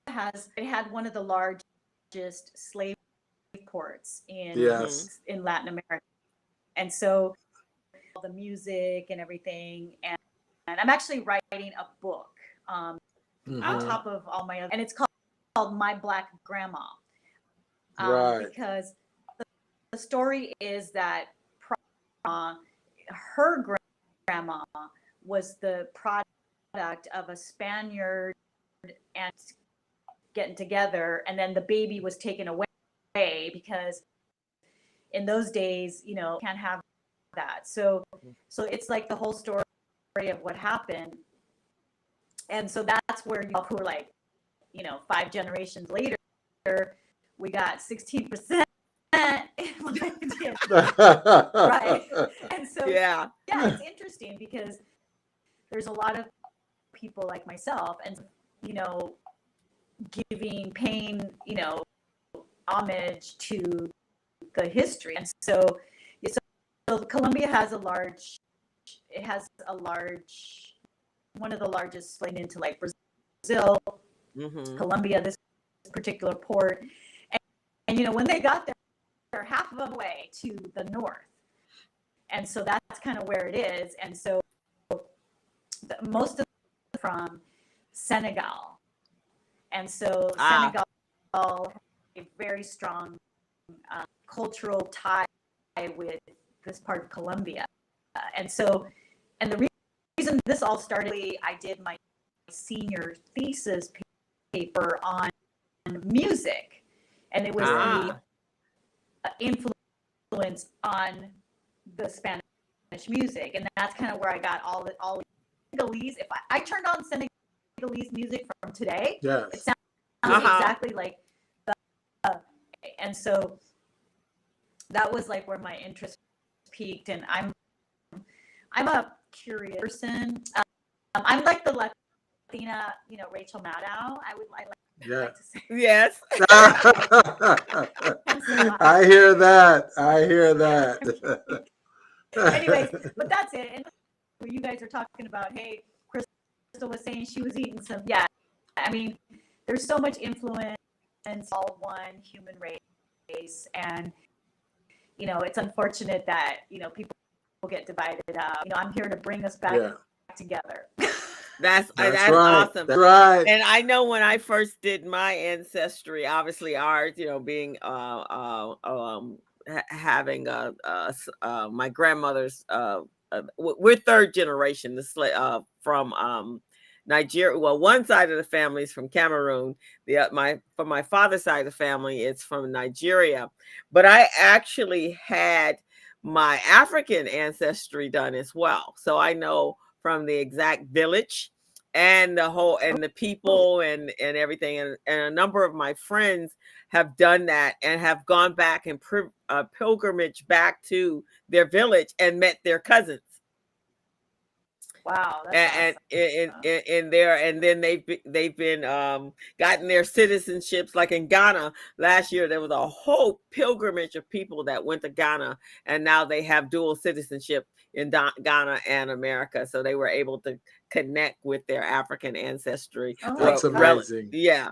had one of the largest slave ports in Latin America, and so the music and everything, and I'm actually writing a book on top of all my other, and it's called My Black Grandma, Right. because the story is that her grandma was the product of a Spaniard and getting together, and then the baby was taken away because in those days, can't have that. So it's like the whole story of what happened. And so that's where who are like, 5 generations later, we got 16%. Right. And so Yeah, it's interesting because there's a lot of people like myself, and paying homage to the history. And so so Colombia has one of the largest slate into like Brazil, Colombia, this particular port. And you know, when they got there, they're half of the way to the north. And so that's kind of where it is. And so most of them from Senegal. And so Senegal has a very strong cultural tie with this part of Colombia. And the reason this all started, I did my senior thesis paper on music, and it was the influence on the Spanish music, and that's kind of where I got all Senegalese. If I turned on Senegalese music from today, it sounds exactly like and so that was like where my interest peaked. And I'm a curious person. I'm like the Latina, you know, Rachel Maddow. I like to say. Yes. I hear that. Anyways, but that's it. And when you guys are talking about, hey, Crystal was saying she was eating some. Yeah, I mean, there's so much influence in all one human race, and you know, it's unfortunate that, you know, people get divided up. You know, I'm here to bring us back together. That's right. Awesome. That's right. And I know when I first did my ancestry, obviously ours, you know, being having my grandmother's we're third generation from Nigeria. Well, one side of the family is from Cameroon. From my father's side of the family, it's from Nigeria. But I actually had my African ancestry done as well. So I know from the exact village and the people and everything. And a number of my friends have done that and have gone back and pilgrimage back to their village and met their cousins. Wow. And there, and then they've been gotten their citizenships. Like in Ghana last year, there was a whole pilgrimage of people that went to Ghana, and now they have dual citizenship in Ghana and America. So they were able to connect with their African ancestry. That's amazing. Yeah,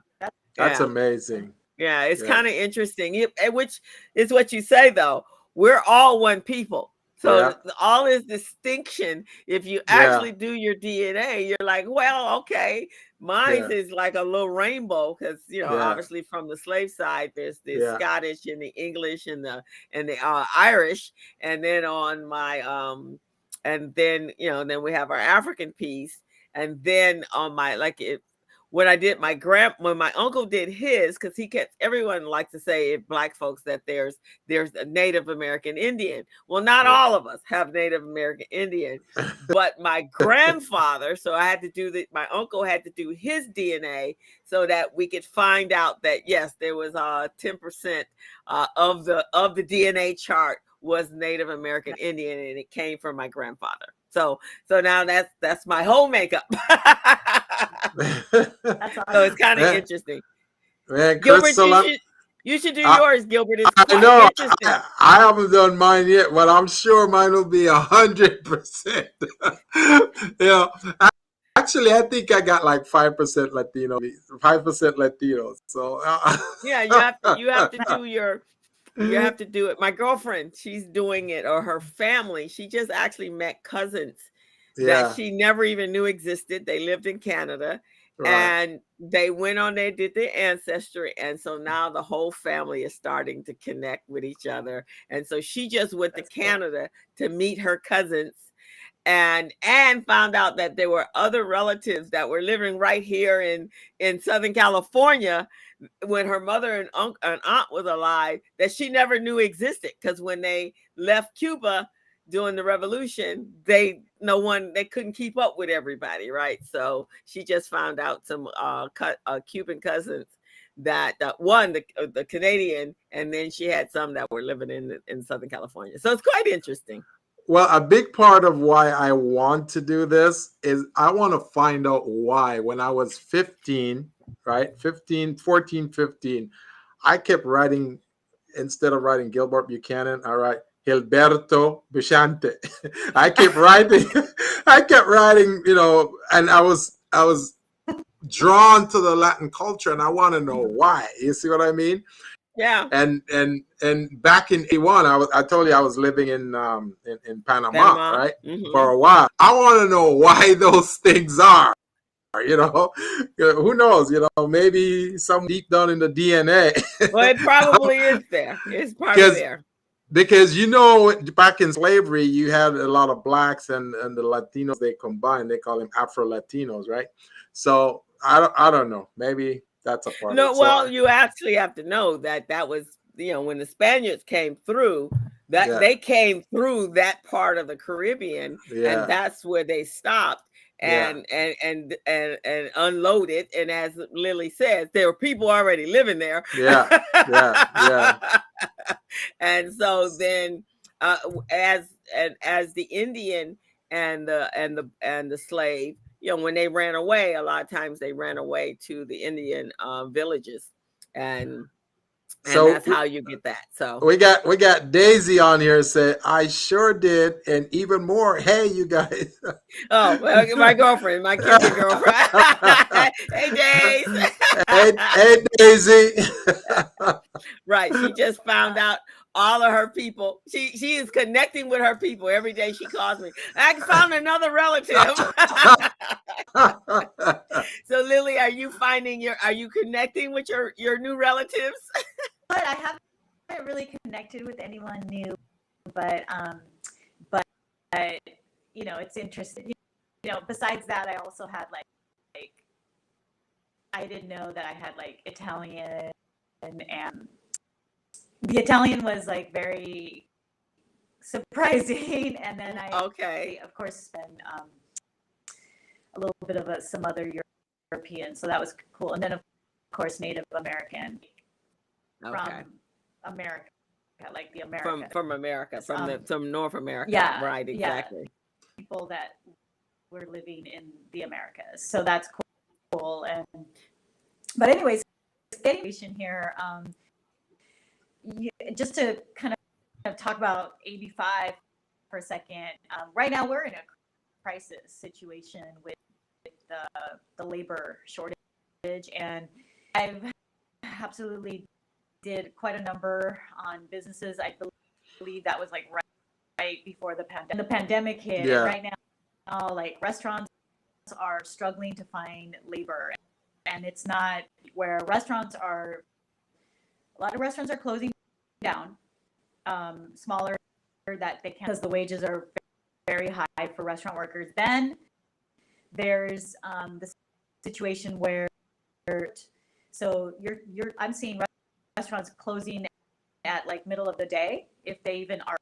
that's amazing. Yeah, it's kind of interesting. Which is what you say though. We're all one people. So all this distinction, if you actually do your DNA, you're like, well, okay, mine is like a little rainbow because, you know, obviously from the slave side, there's the Scottish and the English and the Irish, and then on my and then, you know, then we have our African piece, and then on my when my uncle did his, because everyone likes to say, Black folks, that there's a Native American Indian. Well, not all of us have Native American Indian, but my grandfather, so my uncle had to do his DNA so that we could find out that, yes, there was 10% of the DNA chart was Native American Indian, and it came from my grandfather. So now that's my whole makeup. That's awesome. So it's kind of interesting. Man, Gilbert, Crystal, you should do yours, Gilbert. It's I know. interesting. I haven't done mine yet, but I'm sure mine will be 100%. You know, actually, I think I got like 5% Latino, 5% Latino. So yeah, you have to do your. You have to do it. My girlfriend, she's doing it, or her family. She just actually met cousins that she never even knew existed. They lived in Canada, and they went on there, did their ancestry, and so now the whole family is starting to connect with each other. And so she just went to Canada to meet her cousins, and found out that there were other relatives that were living right here in Southern California when her mother and aunt was alive, that she never knew existed, because when they left Cuba during the revolution, they couldn't keep up with everybody, right? So she just found out some Cuban cousins that the Canadian, and then she had some that were living in Southern California. So it's quite interesting. Well, a big part of why I want to do this is I want to find out why when I was 15, right? 15, I kept writing, instead of writing Gilbert Buchanan, I write Gilberto Bishante. I kept writing, I kept writing, and I was drawn to the Latin culture, and I want to know why. You see what I mean? Yeah. And back in '81, I told you I was living in Panama, right? Mm-hmm. For a while. I want to know why those things are. Who knows? Maybe some deep down in the DNA. Well, it probably is there. It's probably there. Because back in slavery, you had a lot of blacks and the Latinos. They combined. They call them Afro Latinos, right? So I don't know. Maybe that's a part of it. Well, you actually have to know that was when the Spaniards came through, that they came through that part of the Caribbean, and that's where they stopped and unloaded. And as Lilly says, there were people already living there. Yeah. And so then, as the Indian and the slave, when they ran away, a lot of times they ran away to the Indian villages, and so that's how you get that. So we got Daisy on here say, I sure did, and even more. Hey, you guys. Oh, well, my girlfriend, my Cuban girlfriend. Hey, Daisy. Hey, Daisy. Right. She just found out all of her people. She is connecting with her people every day. She calls me. I found another relative. So, Lilly, are you connecting with your new relatives? But I haven't really connected with anyone new. But it's interesting. Besides that, I also had like I didn't know that I had like Italian, and the Italian was like very surprising. And then I of course spent a little bit of some other European, so that was cool. And then of course Native American from America, like the America from America, from North America. Yeah, right, exactly. Yeah. People that were living in the Americas, so that's cool. But anyways, situation here. Just to kind of talk about AB5 for a second. Right now, we're in a crisis situation with the labor shortage, and I've absolutely did quite a number on businesses. I believe that was like right before the pandemic. The pandemic hit. Yeah. Right now, like restaurants are struggling to find labor, and it's not where a lot of restaurants are closing down, smaller that they can, because the wages are very high for restaurant workers. Then there's the situation where I'm seeing restaurants closing at like middle of the day, if they even are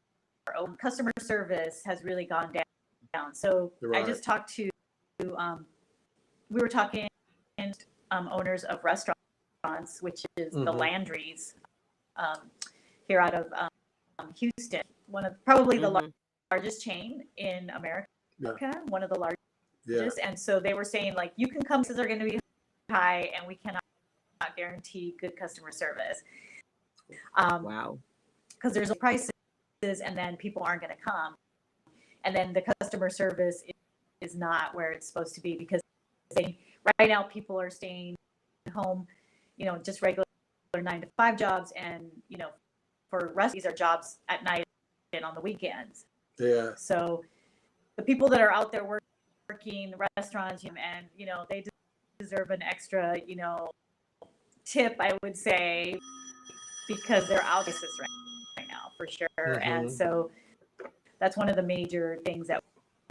open. Customer service has really gone down. So right. I just talked to we were talking owners of restaurants, which is the Landry's here out of Houston, one of probably the largest chain in America, one of the largest. Yeah. And so they were saying, like, you can come, because they're going to be high, and we cannot guarantee good customer service. Wow. Because there's prices, and then people aren't going to come. And then the customer service is not where it's supposed to be, because right now people are staying home, just regular 9-to-5 jobs. And, for rest, these are jobs at night and on the weekends. Yeah. So the people that are out there working the restaurants, and they deserve an extra tip, I would say, because they're out of business right now, for sure. And so that's one of the major things that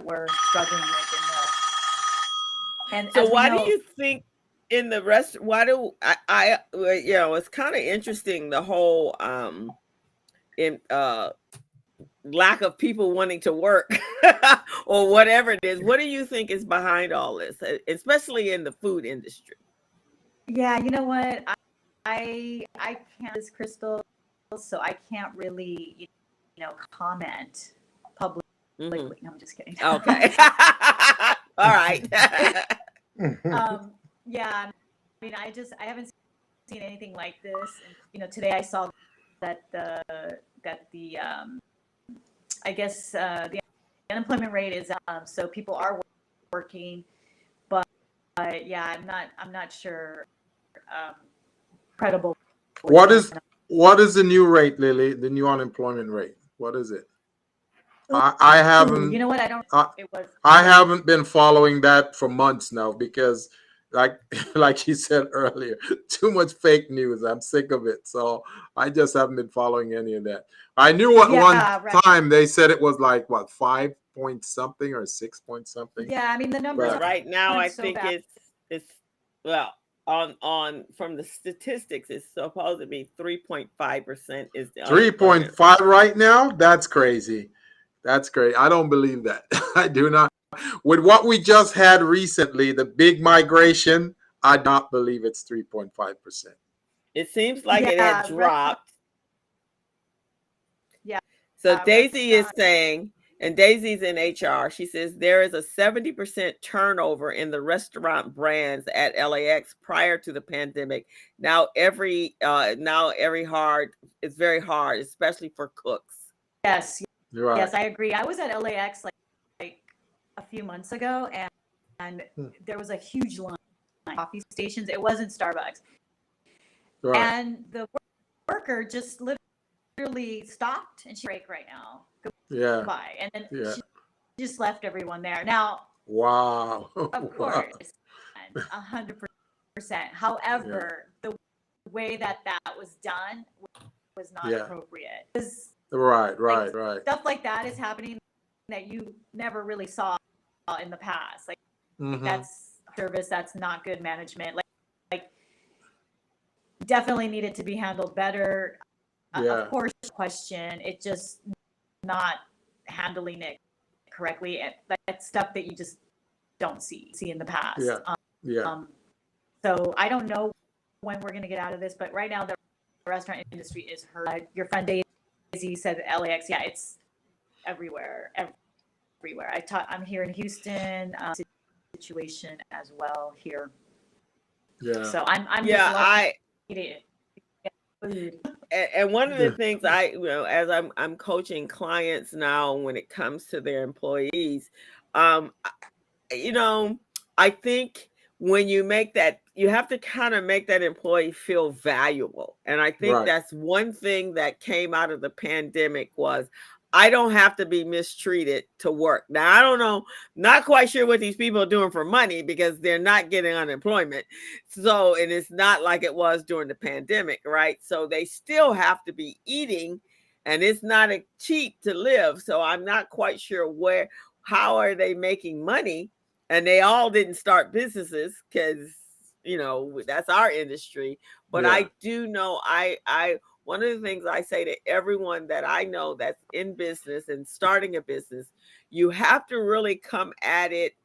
we're struggling with so why do you think in the rest, why do I it's kind of interesting, the whole lack of people wanting to work or whatever it is. What do you think is behind all this, especially in the food industry? Yeah, you know what? I can't, this Crystal, so I can't really, comment publicly. No, I'm just kidding. Okay. All right. Yeah, I mean, I haven't seen anything like this. And, today I saw that the I guess the unemployment rate is so people are working, but yeah, I'm not sure credible. What is the new rate, Lily? The new unemployment rate? What is it? I haven't. You know what? I don't. I, It was. I haven't been following that for months now because, like like you said earlier, too much fake news. I'm sick of it, so I just haven't been following any of that. I knew at one Right. time they said it was like what 5 point something or 6 point something. Yeah, I mean the numbers But Right now, I aren't so think bad. it's well on from the statistics, it's supposed to be 3.5% is the unemployment. 3.5 right now? That's crazy. That's great. I don't believe that. I do not. With what we just had recently, the big migration, I do not believe it's 3.5%. It seems like it had Yeah, dropped. yeah. So Daisy is Restaurant. saying, and Daisy's in HR, she says there is a 70% turnover in the restaurant brands at LAX prior to the pandemic. Now every hard, it's very hard, especially for cooks. Yes, Right. yes, I agree. I was at LAX like a few months ago, and there was a huge line at coffee stations. It wasn't Starbucks, Right. and the worker just literally stopped and she break right now. Yeah. Goodbye, and then Yeah. she just left everyone there. Now, Wow. of Wow. course, 100%. However, the way that was done was not Yeah. appropriate. Because Right. Right. Right. stuff like that is happening that you never really saw in the past. Like Mhm. that's service, that's not good management. Like definitely needed to be handled better. Yeah. Of course, question. It just not handling it correctly. And that's stuff that you just don't see in the past. Yeah. Yeah. So I don't know when we're going to get out of this, but right now the restaurant industry is hurt. Your friend Daisy said LAX. Yeah, it's everywhere. Everywhere. I'm here in Houston. Situation as well here. Yeah. So I'm Yeah, just lucky to get food. and one of the things as I'm coaching clients now when it comes to their employees, I think when you make that, you have to kind of make that employee feel valuable. And I think Right. that's one thing that came out of the pandemic was I don't have to be mistreated to work. Now, I don't know, not quite sure what these people are doing for money because they're not getting unemployment. So, and it's not like it was during the pandemic, right? So they still have to be eating and it's not cheap to live. So I'm not quite sure how are they making money? And they all didn't start businesses because, that's our industry. But Yeah. I do know, one of the things I say to everyone that I know that's in business and starting a business, you have to really come at it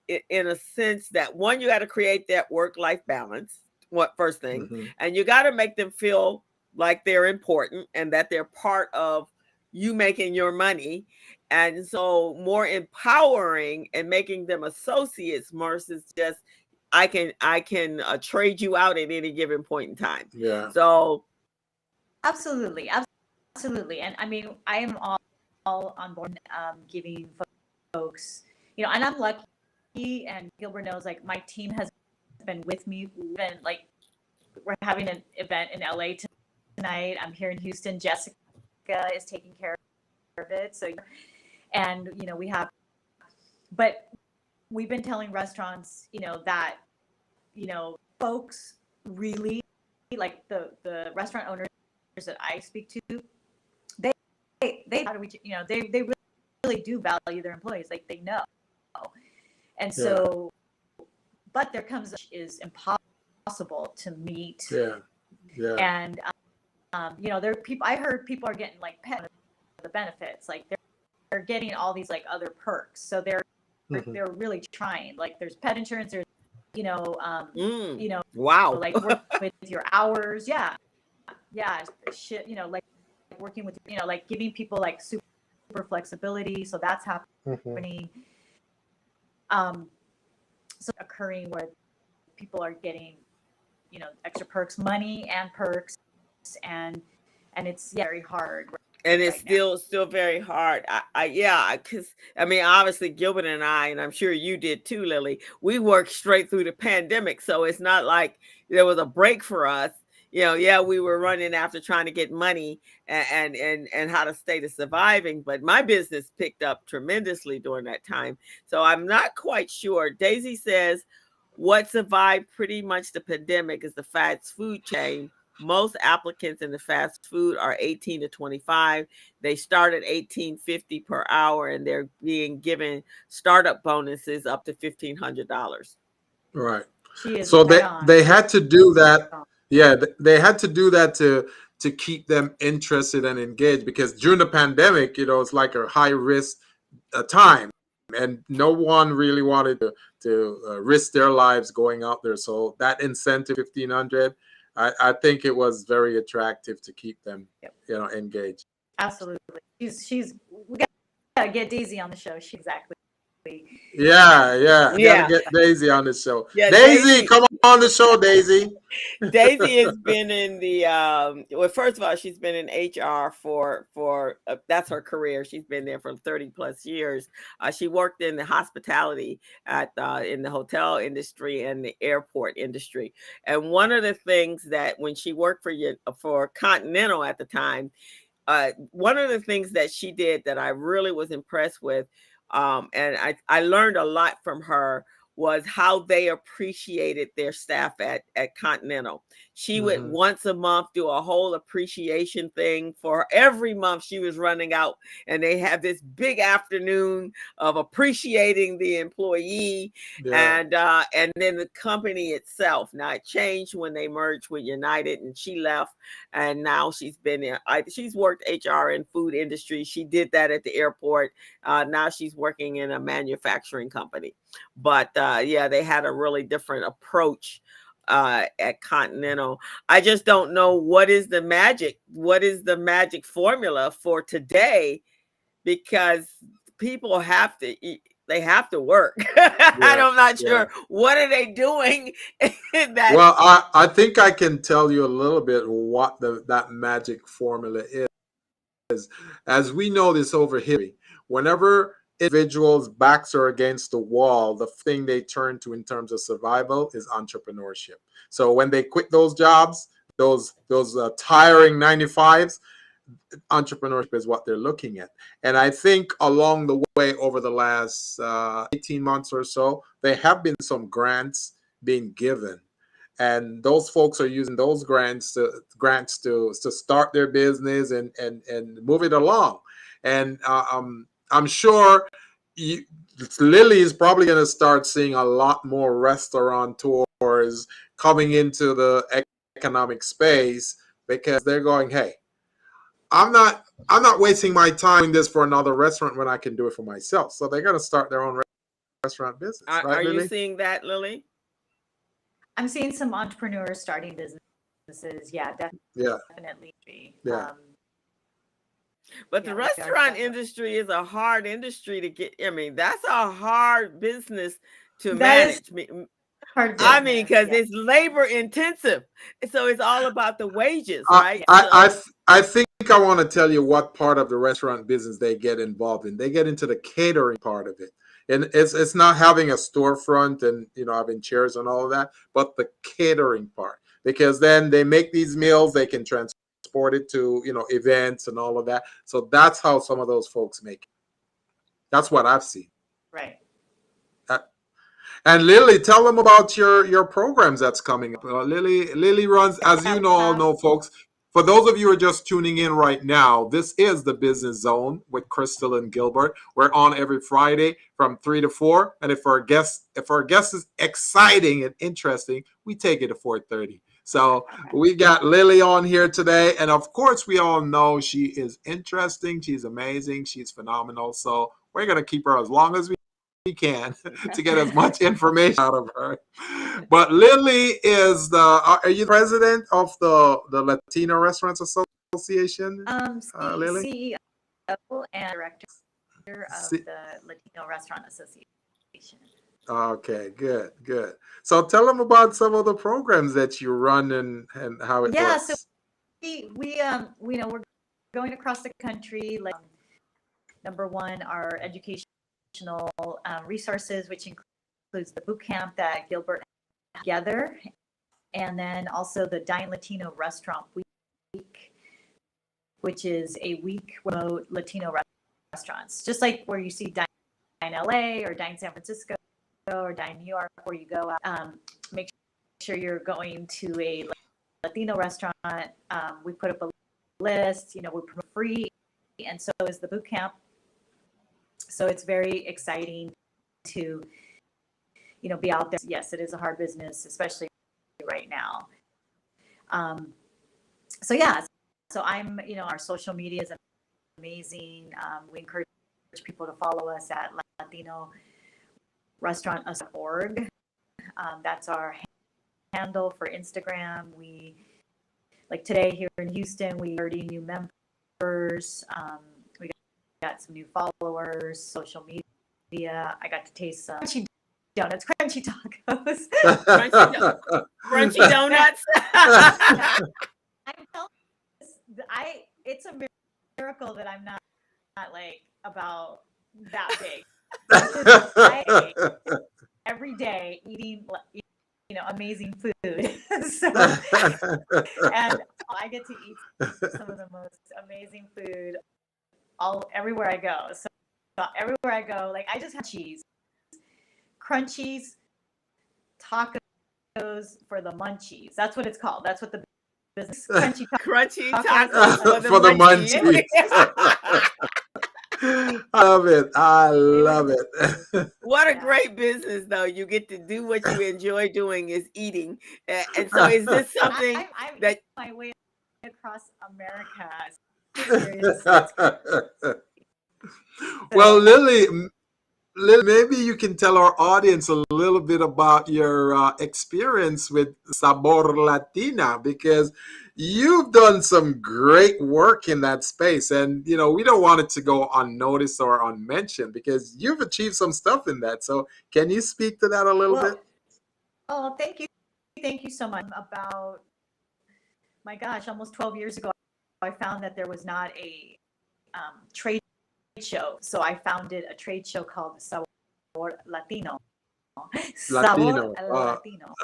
in a sense that one, you got to create that work-life balance, first thing, Mhm. and you got to make them feel like they're important and that they're part of you making your money. And so more empowering and making them associates versus just I can trade you out at any given point in time. Yeah. So Absolutely. And I mean, I am all on board giving folks, and I'm lucky, and Gilbert knows, like, my team has been with me. Even like we're having an event in LA tonight. I'm here in Houston. Jessica is taking care of it. So, and but we've been telling restaurants, that, folks really like the restaurant owners that I speak to, they how do we, they really do value their employees. Like they know. And so, but there comes is impossible to meet. Yeah. Yeah. And, there are people, I heard people are getting like the benefits, like they're getting all these like other perks. So they're really trying, like there's pet insurance, there's, wow, like work with your hours. Yeah. Shit, like working with, like giving people like super flexibility. So that's happening. So occurring where people are getting, extra perks, money and perks, and it's very hard. And it's right now. still very hard. Yeah, because I mean, obviously Gilbert and I, and I'm sure you did too, Lily. We worked straight through the pandemic, so it's not like there was a break for us. Yeah, we were running after trying to get money and how to stay to surviving. But my business picked up tremendously during that time, so I'm not quite sure. Daisy says what survived pretty much the pandemic is the fast food chain. Most applicants in the fast food are 18 to 25. They start at 18.50 per hour, and they're being given startup bonuses up to $1,500. Right. She is So right on. they had to do that. Yeah, they had to do that to keep them interested and engaged, because during the pandemic, it's like a high risk time, and no one really wanted to risk their lives going out there. So that incentive 1,500, I think it was very attractive to keep them, Yep. Engaged. Absolutely. She's we gotta get Daisy on the show. She's exactly. Yeah. Gotta Yeah, get Daisy on the show. yeah. Daisy, come on the show, Daisy. Daisy has been in the well, first of all, she's been in HR for that's her career. She's been there for 30 plus years. She worked in the hospitality at in the hotel industry and the airport industry. And one of the things that when she worked for Continental at the time, one of the things that she did that I really was impressed with, and I learned a lot from her, was how they appreciated their staff at Continental. She would Hmm. once a month do a whole appreciation thing for every month she was running out, and they have this big afternoon of appreciating the employee Yeah. and then the company itself. Now it changed when they merged with United, and she left, and now she's been there. She's worked HR and food industry. She did that at the airport. Now she's working in a manufacturing company. But yeah, they had a really different approach at Continental. I just don't know what is the magic. What is the magic formula for today? Because people have to eat. They have to work. Yeah. I'm not Yeah. sure what are they doing that. Well, I think I can tell you a little bit what that magic formula is. As we know this over history, whenever individuals' backs are against the wall, the thing they turn to in terms of survival is entrepreneurship. So when they quit those jobs, those tiring 9 to 5s, entrepreneurship is what they're looking at. And I think along the way, over the last 18 months or so, there have been some grants being given, and those folks are using those grants to start their business and move it along. And I'm sure you, Lilly is probably going to start seeing a lot more restaurateurs coming into the economic space, because they're going, hey, I'm not wasting my time doing this for another restaurant when I can do it for myself. So they're going to start their own restaurant business, right, Are you Lily? seeing that, Lily? I'm seeing some entrepreneurs starting businesses. Yeah, Yeah, definitely. yeah. But Yeah, the we are restaurant definitely. industry is a hard industry to get. I mean, that's a hard business to That is manage. hard I mean, business. because Yeah. it's labor intensive, so it's all about the wages, I right? I I, So, I think I want to tell you what part of the restaurant business they get involved in. They get into the catering part of it, and it's not having a storefront and having chairs and all of that, but the catering part, because then they make these meals, they can transport it to events and all of that. So that's how some of those folks make it. That's what I've seen. Right. Uh, And Lily, tell them about your programs that's coming up. Lily runs, as Yeah, you we know, all have. know, folks. For those of you who are just tuning in right now, this is the Business Zone with Crystal and Gilbert. We're on every Friday from 3 to 4, and if our guest is exciting and interesting, we take it to 4:30. So we got Lily on here today, and of course, we all know she is interesting. She's amazing. She's phenomenal. So we're gonna keep her as long as we can to get as much information out of her. But Lily is are you the president of the Latino Restaurants Association, Lily? CEO and director of See, the Latino Restaurant Association. okay, good. So tell them about some of the programs that you run and how it Yeah, so works. we you know we're going across the country. Like number one, our educational resources, which includes the boot camp that Gilbert had together, and then also the Dine Latino Restaurant Week, which is a week remote Latino restaurants, just like where you see Dine LA or Dine San Francisco or Dine New York, where you go out, make sure you're going to a Latino restaurant. We put up a list, we promote free, and so is the boot camp. So it's very exciting to, be out there. Yes, it is a hard business, especially right now. So yeah, so I'm, our social media is amazing. We encourage people to follow us at Latino Restaurant Association. That's our handle for Instagram. We, like today here in Houston, we 30 new members. We got some new followers, social media. I got to taste some crunchy donuts, crunchy tacos. Crunchy donuts. I'm telling you, it's a miracle that I'm not like about that big. I every day eating, amazing food. So, and I get to eat some of the most amazing food everywhere I go. So everywhere I go, like I just have cheese, crunchies, tacos for the munchies. That's what it's called. That's what the business crunchy tacos for the munchies. I love it. I love it. What a great business, though. You get to do what you enjoy doing is eating. And so is this something I'm that my way across America? Well, Lilly, maybe you can tell our audience a little bit about your experience with Sabor Latina, because you've done some great work in that space. And, we don't want it to go unnoticed or unmentioned because you've achieved some stuff in that. So can you speak to that a little bit? Oh, thank you. Thank you so much. About, my gosh, almost 12 years ago, I found that there was not a trade show. So I founded a trade show called Sabor Latino. Latino.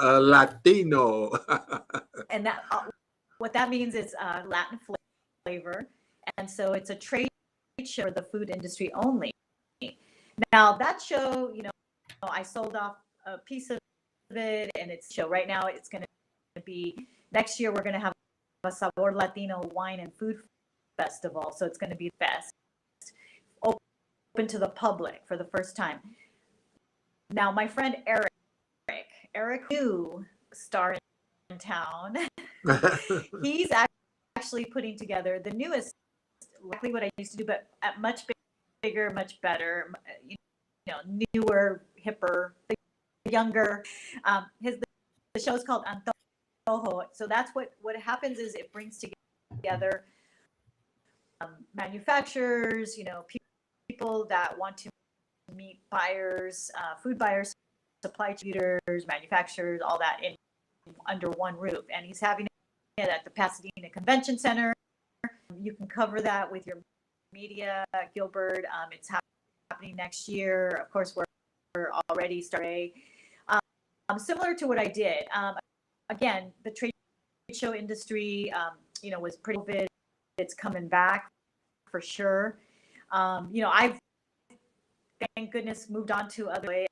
Latino. And that what that means is Latin flavor. And so it's a trade show for the food industry only. Now that show, I sold off a piece of it, and it's show right now. It's going to be next year. We're going to have a Sabor Latino wine and food festival. So it's going to be fest open to the public for the first time. Now, my friend Eric, new star in town, he's actually putting together the newest, likely what I used to do, but at much bigger, much better, newer, hipper, younger. The show is called Antojo. So that's what happens is it brings together manufacturers, people that want to meet buyers, food buyers, supply distributors, manufacturers, all that under one roof. And he's having it at the Pasadena Convention Center. You can cover that with your media, Gilbert. It's happening next year. Of course, we're already starting. Similar to what I did. Again, the trade show industry, was pretty COVID. It's coming back for sure. I've, thank goodness, moved on to other ways,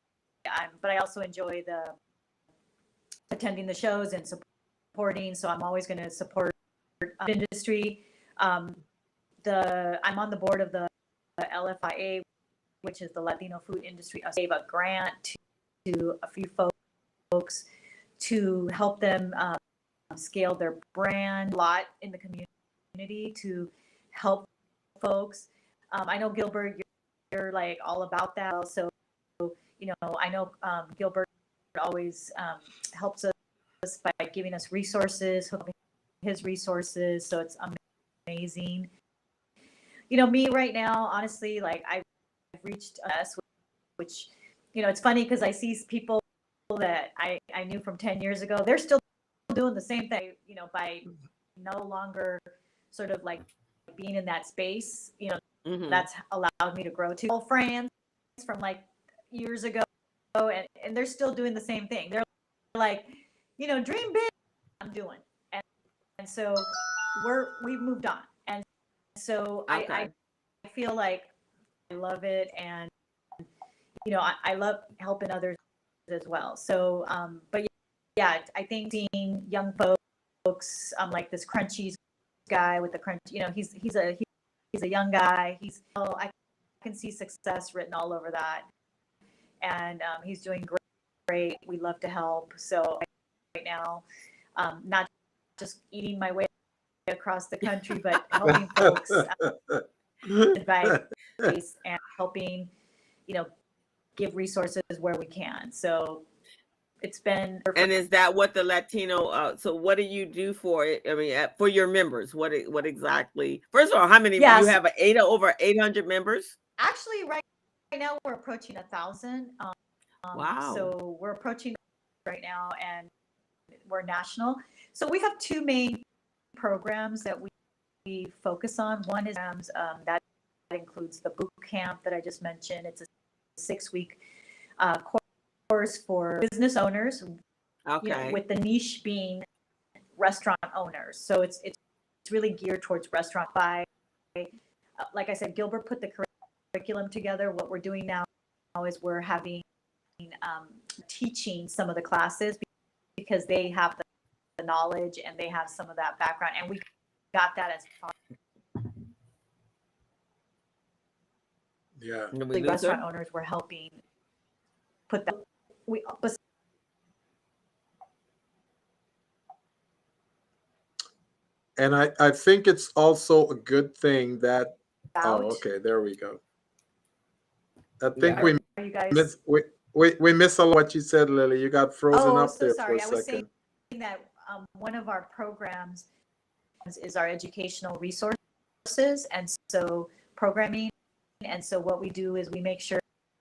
but I also enjoy attending the shows and supporting. So I'm always going to support industry. I'm on the board of the LFIA, which is the Latino Food Industry. I gave a grant to a few folks to help them scale their brand a lot in the community to help folks. I know Gilbert, you're like all about that. So, I know Gilbert always helps us by giving us resources, his resources. So it's amazing. Me right now, honestly, like I've reached us, which, it's funny because I see people that I knew from 10 years ago, they're still doing the same thing, by no longer sort of like being in that space, you know, Mhm. that's allowed me to grow too. All friends from like years ago, and they're still doing the same thing. They're like, you know, dream big. I'm doing, and so we've moved on, and so Okay. I feel like I love it, and you know, I love helping others as well. So, but yeah, I think seeing young folks, like this Crunchies guy with the crunch, you know, he's a young guy. I can see success written all over that, and he's doing great. We love to help. So right now, not just eating my way across the country, but helping folks advice and helping, you know, give resources where we can. So it's been. And is that what the Latino? So what do you do for it? I mean, for your members, what exactly? First of all, how many? Yes. You have over 800 members. Actually, right now we're approaching 1,000. Wow. So we're approaching right now, and we're national. So we have two main programs that we focus on. One is that includes the boot camp that I just mentioned. It's a 6-week course for business owners, Okay. you know, with the niche being restaurant owners. So it's really geared towards restaurant by, like I said, Gilbert put the curriculum together. What we're doing now is we're having teaching some of the classes because they have the knowledge and they have some of that background, and we got that as far. Yeah. The restaurant owners were helping put that. And I think it's also a good thing that. Out. Oh, okay. There we go. I think you guys. We miss a lot what you said, Lily. You got frozen up there sorry. for a I was second. saying that one of our programs is our educational resources, and so programming. And so what we do is we make sure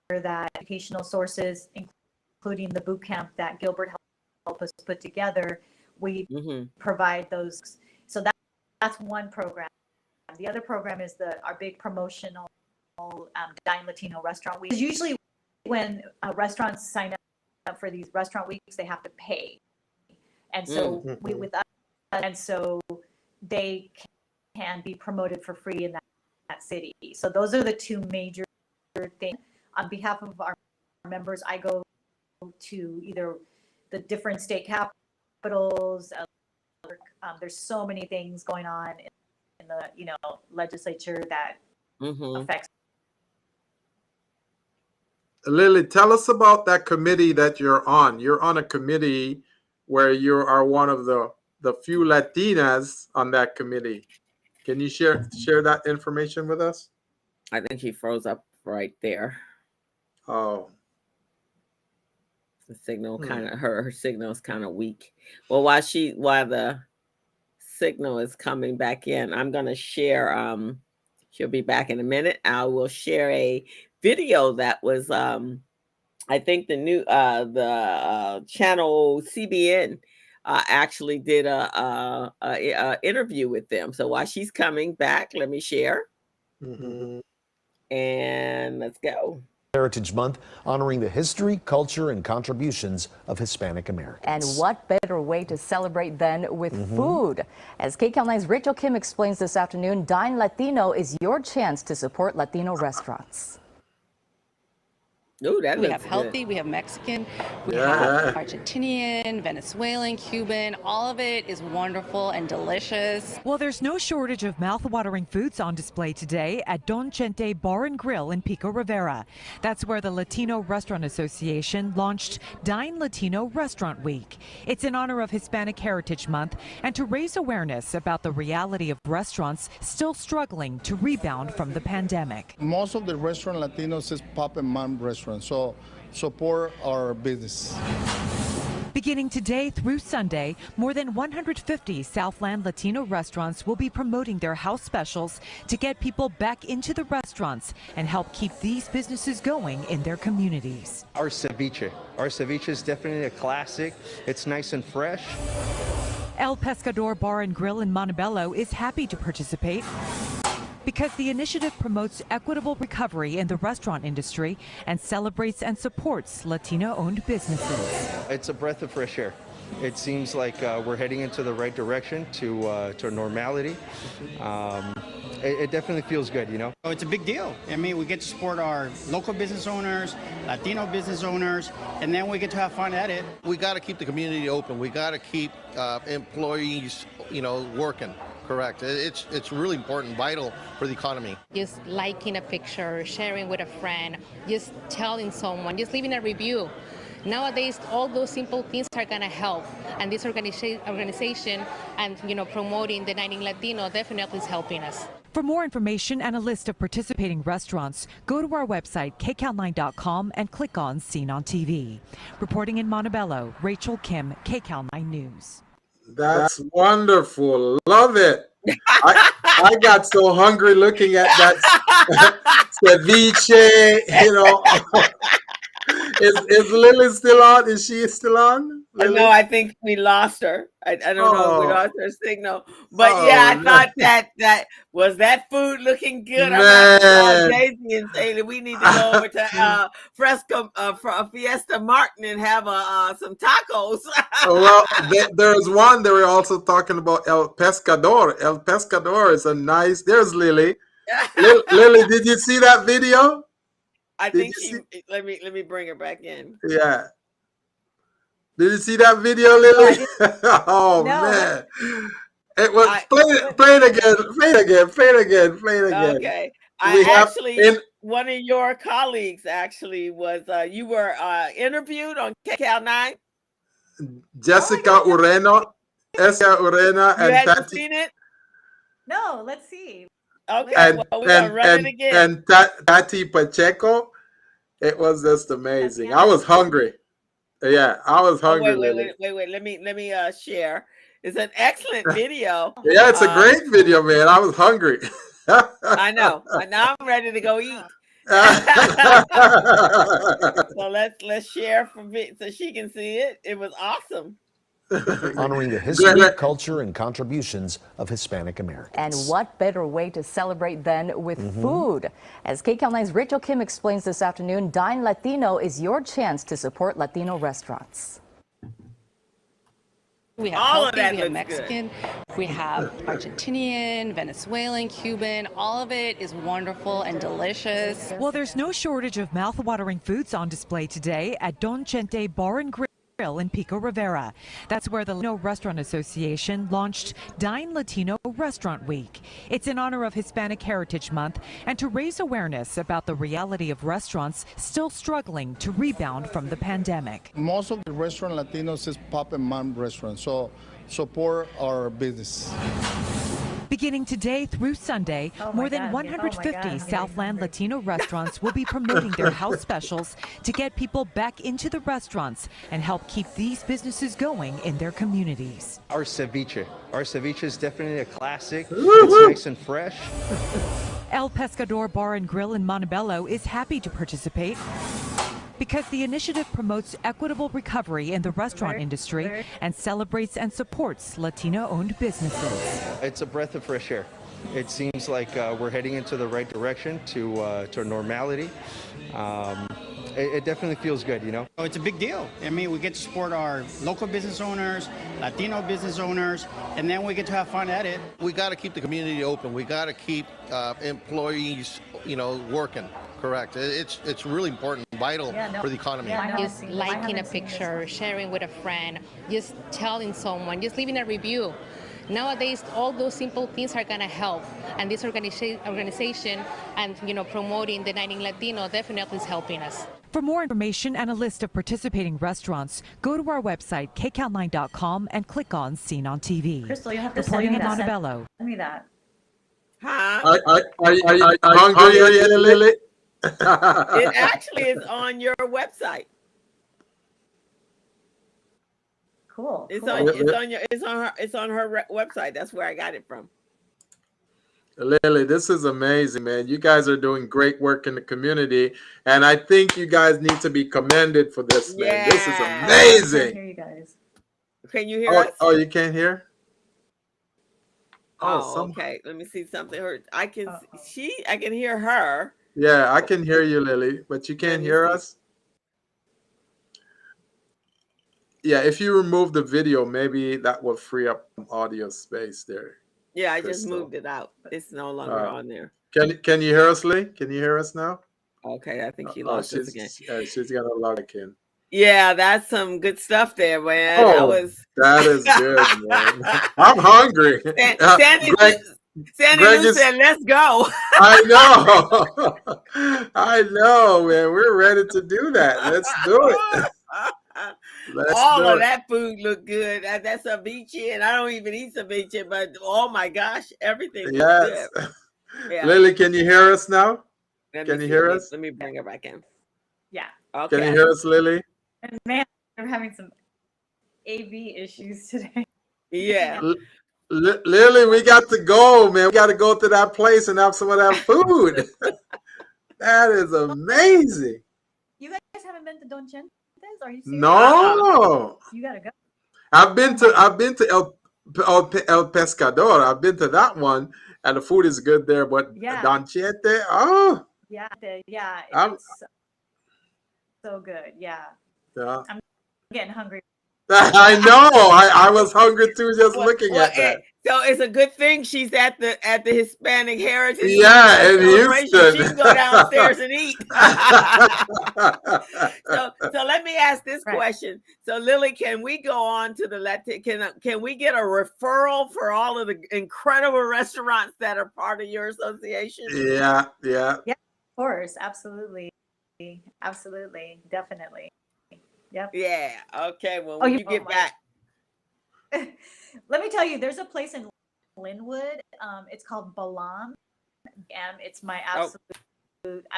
that educational sources, including the boot camp that Gilbert helped us put together, we provide those. So that's one program. The other program is our big promotional Dine Latino Restaurant Week. Usually when restaurants sign up for these restaurant weeks, they have to pay. And so we with us, and so they can be promoted for free in that city. So those are the two major things. On behalf of our members, I go to either the different state capitals. There's so many things going on in the legislature that affects. Lily, tell us about that committee that you're on. You're on a committee where you are one of the few Latinas on that committee. Can you share that information with us? I think he froze up right there. Oh. The signal her signal is kind of weak. Well, while the signal is coming back in, I'm gonna share. She'll be back in a minute. I will share a video that was I think the new channel CBN actually did a interview with them. So while she's coming back, let me share. And let's go. Heritage Month, honoring the history, culture, and contributions of Hispanic Americans. And what better way to celebrate than with food? As KCAL9's Rachel Kim explains this afternoon, Dine Latino is your chance to support Latino restaurants. Ooh, that We looks have healthy, good. we have Mexican, we have Argentinian, Venezuelan, Cuban. All of it is wonderful and delicious. Well, there's no shortage of mouth-watering foods on display today at Don Chente Bar and Grill in Pico Rivera. That's where the Latino Restaurant Association launched Dine Latino Restaurant Week. It's in honor of Hispanic Heritage Month and to raise awareness about the reality of restaurants still struggling to rebound from the pandemic. Most of the restaurant Latinos is pop and mom restaurants, so support our business. Beginning today through Sunday, more than 150 Southland Latino restaurants will be promoting their house specials to get people back into the restaurants and help keep these businesses going in their communities. Our ceviche is definitely a classic. It's nice and fresh. El Pescador Bar and Grill in Montebello is happy to participate. because the initiative promotes equitable recovery in the restaurant industry and celebrates and supports Latino-owned businesses. It's a breath of fresh air. It seems like we're heading into the right direction to normality. It definitely feels good, you know? So it's a big deal. I mean, we get to support our local business owners, Latino business owners, and then we get to have fun at it. We got to keep the community open. We got to keep employees, working. Correct. It's really important, vital for the economy. Just liking a picture, sharing with a friend, just telling someone, just leaving a review. Nowadays, all those simple things are going to help. And this organization and, promoting the Night in Latino definitely is helping us. For more information and a list of participating restaurants, go to our website, kcal9.com, and click on Seen on TV. Reporting in Montebello, Rachel Kim, KCAL9 News. That's wonderful. Love it. I got so hungry looking at that ceviche, Is Lily still on? Is she still on? Lily? No, I think we lost her. I don't know if we lost her signal. But I thought that was that food looking good. I'm Daisy and say we need to go over to Fiesta Martin and have some tacos. Well, there's one they were also talking about El Pescador. El Pescador is a nice. There's Lily. Lily, did you see that video? I think let me bring her back in. Yeah. Did you see that video, Lily? Oh no. Man. It was play it again. Okay. One of your colleagues actually was you were interviewed on KCAL9. Jessica Urena. You hadn't seen it? No, let's see. Okay, we're gonna run it again. And Tati Pacheco, it was just amazing. I was hungry. Yeah, I was hungry. Wait. Let me share. It's an excellent video. Yeah, it's a great video, man. I was hungry. I know. Now I'm ready to go eat. So let's share so she can see it. It was awesome. Honoring the history, culture, and contributions of Hispanic Americans. And what better way to celebrate than with food? As KCAL9's Rachel Kim explains this afternoon, Dine Latino is your chance to support Latino restaurants. We have healthy, we have Mexican, we have Argentinian, Venezuelan, Cuban. All of it is wonderful and delicious. Well, there's no shortage of mouth-watering foods on display today at Don Chente Bar and Grill in Pico Rivera. That's where the Latino Restaurant Association launched Dine Latino Restaurant Week. It's in honor of Hispanic Heritage Month and to raise awareness about the reality of restaurants still struggling to rebound from the pandemic. Most of the restaurant Latinos is pop and mom restaurants, so support our business. Beginning today through Sunday, more than 150 Southland Latino restaurants will be promoting their house specials to get people back into the restaurants and help keep these businesses going in their communities. Our ceviche is definitely a classic. It's nice and fresh. El Pescador Bar and Grill in Montebello is happy to participate because the initiative promotes equitable recovery in the restaurant industry and celebrates and supports Latino-owned businesses. It's a breath of fresh air. It seems like we're heading into the right direction to normality. It definitely feels good, So it's a big deal. I mean, we get to support our local business owners, Latino business owners, and then we get to have fun at it. We got to keep the community open. We got to keep employees, working. Correct. It's really important, vital for the economy. Just liking a picture, sharing with a friend, just telling someone, just leaving a review. Nowadays, all those simple things are going to help. And this organization and, promoting the Night in Latino definitely is helping us. For more information and a list of participating restaurants, go to our website, kcal9.com, and click on Seen on TV. Crystal, you have to Reporting send me in that. Montebello. Send me that. Huh? Are you hungry yet, Lily? It actually is on your website. Cool. It's on her website. That's where I got it from. Lily, this is amazing, man. You guys are doing great work in the community, and I think you guys need to be commended for this, man. This is amazing. I can't hear you guys. Can you hear us? Oh, you can't hear? Oh, Oh, okay. Let me see something. Her, I can I can hear her. Yeah, I can hear you, Lily, but you Let can't me hear see. us. Yeah, if you remove the video, maybe that will free up some audio space there, Yeah, I just Crystal. moved it out. It's no longer Uh, on there. can you hear us, Lee? Can you hear us now? Okay, I think she Oh, lost us again. she's gonna log back in. Yeah, that's some good stuff there, man. That Oh, was that is good, man. I'm hungry. Sandy. Greg, Sandy Greg Lou is. said, "Let's go." I know. I know, man. We're ready to do that. Let's do it. Let's All do of it. that food looked good. That's ceviche, and I don't even eat ceviche, but oh my gosh, everything looks good. Yes. Yeah. Lily, can you hear us now? Let Can me you see. hear us? Let me bring her back in. Yeah. Can you Okay. hear us, Lily? And man, we're having some AV issues today. Yeah. Lily, we got to go, man. We got to go to that place and have some of that food. That is amazing. You guys haven't been to Don Chente's? Are you serious? No. You gotta go. I've been to El Pescador. I've been to that one, and the food is good there. But Yeah. Don Chente, oh, Yeah, I'm, it's so good. Yeah. yeah. I'm getting hungry. I know. I was hungry too, just looking Well, at that. so it's a good thing she's at the Hispanic Heritage Yeah, in celebration. Houston. She can go downstairs and eat. So let me ask this question. So Lily, can we go on to the Latin? Can we get a referral for all of the incredible restaurants that are part of your association? Yeah. Yeah, of course, absolutely, definitely. Yep. Yeah. Okay. Well, when you get back. Let me tell you, there's a place in Linwood. It's called Balam. It's my absolute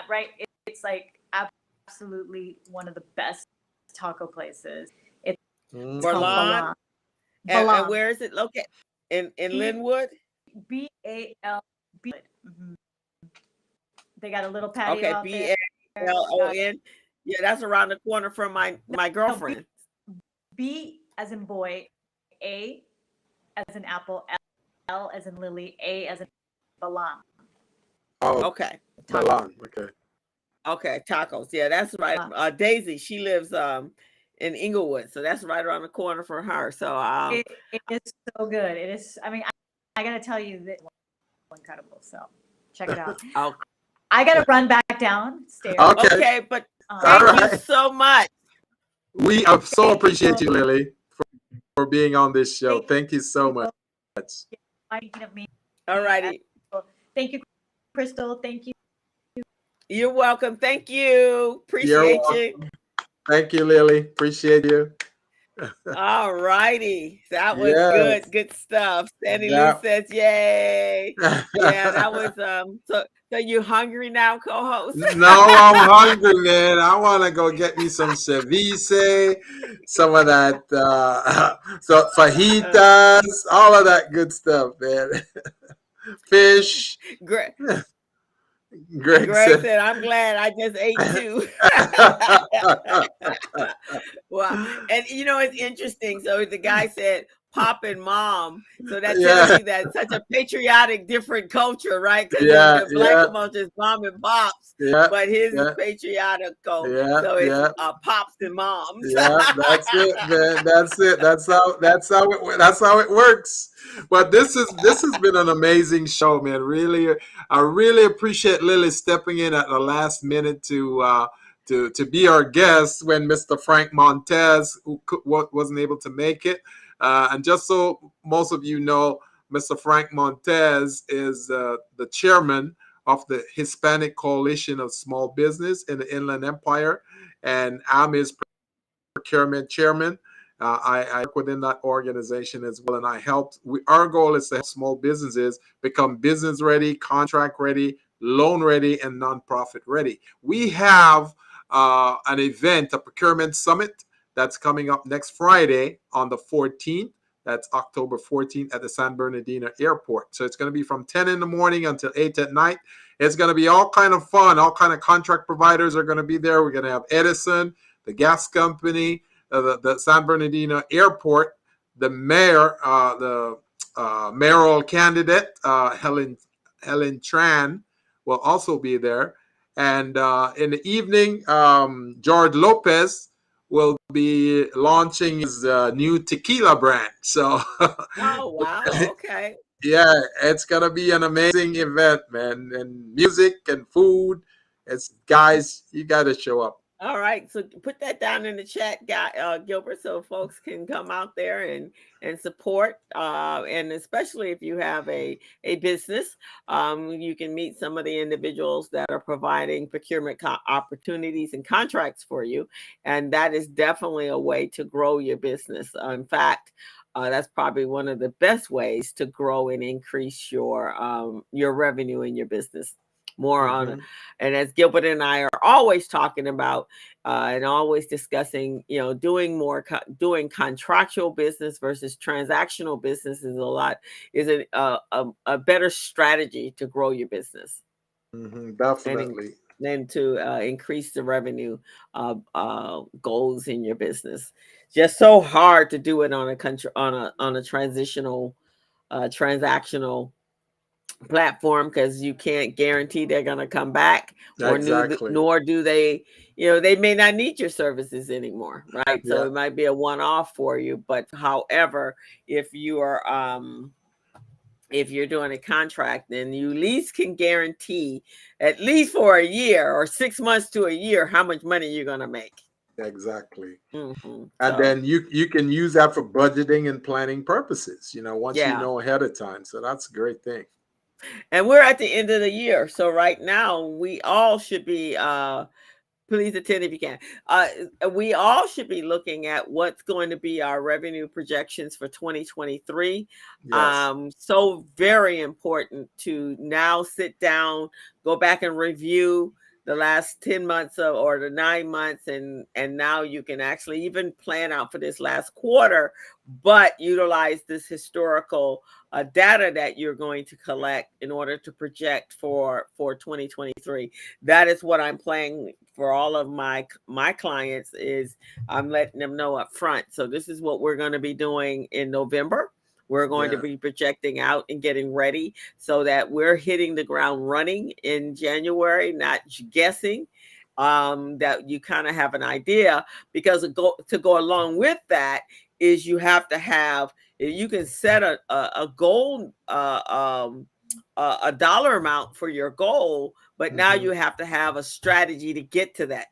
right. It's like absolutely one of the best taco places. It's called Balam. And where is it located? In Linwood? BAL. They got a little patio out there. BALON. Yeah, that's around the corner from my girlfriend. B as in boy, A as in apple, L as in Lily, A as in Balam. Oh, okay. Balam. Okay. Okay, tacos. Yeah, that's right. Daisy, she lives in Inglewood, so that's right around the corner for her. So it is so good. It is. I mean, I gotta tell you, that incredible. So check it out. I gotta run back downstairs. Okay, but thank you so much. We so appreciate you, Lily, for being on this show. Thank you so much. All righty. Thank you, Crystal. Thank you. You're welcome. Thank you. Appreciate you. Thank you, Lily. Appreciate you. All righty. That was good. Good stuff. Sandy Lou says, yay. Yeah, that was so you hungry now, co-host? No, I'm hungry, man. I want to go get me some ceviche, some of that so fajitas, all of that good stuff, man. Fish. Greg said, said, I'm glad I just ate too. Wow. And it's interesting. So the guy said pop and mom. So that tells you that such a patriotic, different culture, right? Because the black culture is mom and pops, but his is patriotic. So it's pops and moms. Yeah, that's it, man. That's it. That's how it works. But this has been an amazing show, man. Really, I really appreciate Lily stepping in at the last minute to be our guest when Mr. Frank Montez wasn't able to make it. And just so most of you know, Mr. Frank Montez is the chairman of the Hispanic Coalition of Small Business in the Inland Empire, and I'm his procurement chairman. I work within that organization as well, and I helped. Our goal is to help small businesses become business ready, contract ready, loan ready, and nonprofit ready. We have an event, a Procurement Summit, that's coming up next Friday on the 14th. That's October 14th at the San Bernardino Airport. So it's going to be from 10 in the morning until 8 at night. It's going to be all kind of fun. All kind of contract providers are going to be there. We're going to have Edison, the gas company, the San Bernardino Airport, the mayor, the mayoral candidate, Helen Tran, will also be there. And in the evening, George Lopez will be launching his new tequila brand. So, Oh, wow. Okay. yeah, it's gonna be an amazing event, man. And music and food. It's guys, you gotta show up. All right, so put that down in the chat, guy, Gilbert, so folks can come out there and support, and especially if you have a business, you can meet some of the individuals that are providing procurement opportunities and contracts for you, and that is definitely a way to grow your business. In fact, that's probably one of the best ways to grow and increase your revenue in your business. More on, and as Gilbert and I are always talking about and always discussing, doing doing contractual business versus transactional business is a better strategy to grow your business. Definitely. And to increase the revenue goals in your business. Just so hard to do it on a transactional platform, because you can't guarantee they're going to come back, or Exactly. nor do they, they may not need your services anymore, right? So it might be a one-off for you. But however, if you're doing a contract, then you at least can guarantee, at least for a year or 6 months to a year, how much money you're going to make. Exactly. And then you can use that for budgeting and planning purposes, once you know ahead of time. So that's a great thing. And we're at the end of the year. So right now we all should be, please attend if you can. We all should be looking at what's going to be our revenue projections for 2023. Yes. So very important to now sit down, go back and review the last 10 months or the 9 months. And now you can actually even plan out for this last quarter, but utilize this historical data that you're going to collect in order to project for 2023. That is what I'm playing for all of my clients, is I'm letting them know up front. So this is what we're going to be doing in November. We're going to be projecting out and getting ready so that we're hitting the ground running in January, not guessing, that you kind of have an idea. Because to go along with that is you have to have, you can set a goal, a dollar amount for your goal, but now you have to have a strategy to get to that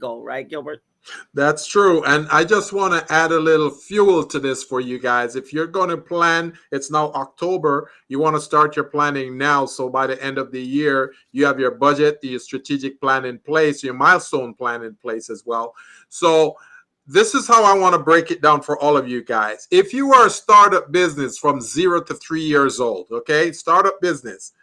goal, right, Gilbert? That's true. And I just want to add a little fuel to this for you guys. If you're going to plan, it's now October, you want to start your planning now. So by the end of the year, you have your budget, your strategic plan in place, your milestone plan in place as well. So this is how I want to break it down for all of you guys. If you are a startup business from 0 to 3 years old, okay, startup business,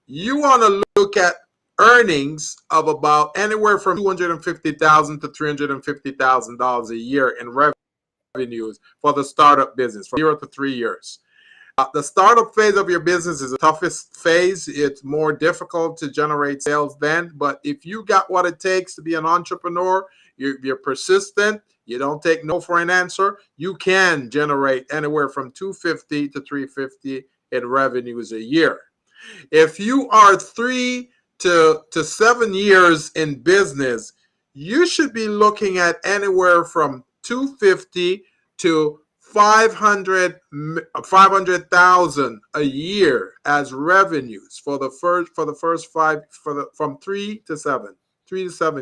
you want to look at earnings of about anywhere from $250,000 to $350,000 a year in revenues for the startup business from 0 to 3 years. The startup phase of your business is the toughest phase. It's more difficult to generate sales then. But if you got what it takes to be an entrepreneur, you're persistent, you don't take no for an answer, you can generate anywhere from $250 to $350 in revenues a year. If you are 3 to 7 years in business, you should be looking at anywhere from $250 to $500,000 a year as revenues from 3 to 7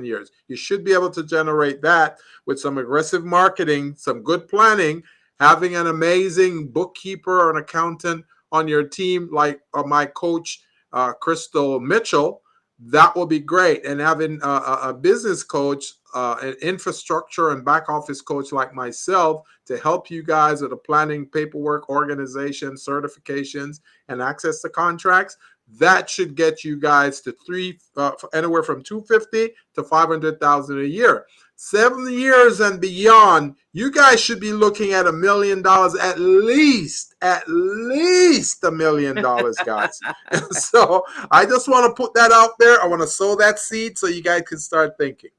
years. You should be able to generate that with some aggressive marketing, some good planning, having an amazing bookkeeper or an accountant on your team, like my coach, Crystal Mitchell. That will be great. And having a business coach, an infrastructure and back office coach like myself to help you guys with the planning, paperwork, organization, certifications, and access to contracts, that should get you guys to anywhere from $250,000 to $500,000 a year. 7 years and beyond, you guys should be looking at $1 million, at least $1 million, guys. So I just want to put that out there. I want to sow that seed so you guys can start thinking.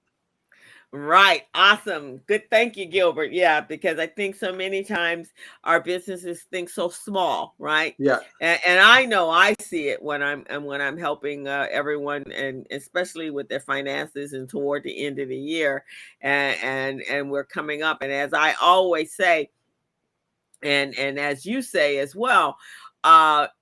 Right. Awesome. Good. Thank you, Gilbert. Yeah, because I think so many times our businesses think so small, right? Yeah. And I know I see it when I'm helping everyone, and especially with their finances and toward the end of the year, and we're coming up. And as I always say, and as you say as well,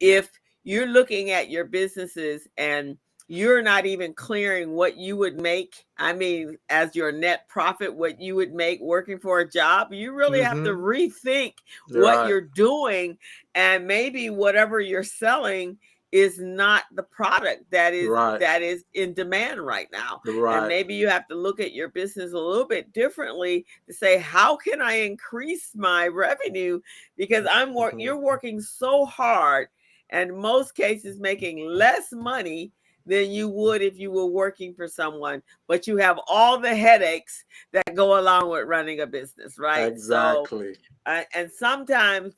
if you're looking at your businesses and you're not even clearing what you would make, I mean, as your net profit, what you would make working for a job, you really have to Mm-hmm. rethink what Right. you're doing. And maybe whatever you're selling is not the product Right. that is in demand right now. And Right. maybe you have to look at your business a little bit differently to say, how can I increase my revenue? Because Mm-hmm. you're working so hard, and most cases making less money than you would if you were working for someone, but you have all the headaches that go along with running a business, right? So Exactly. and sometimes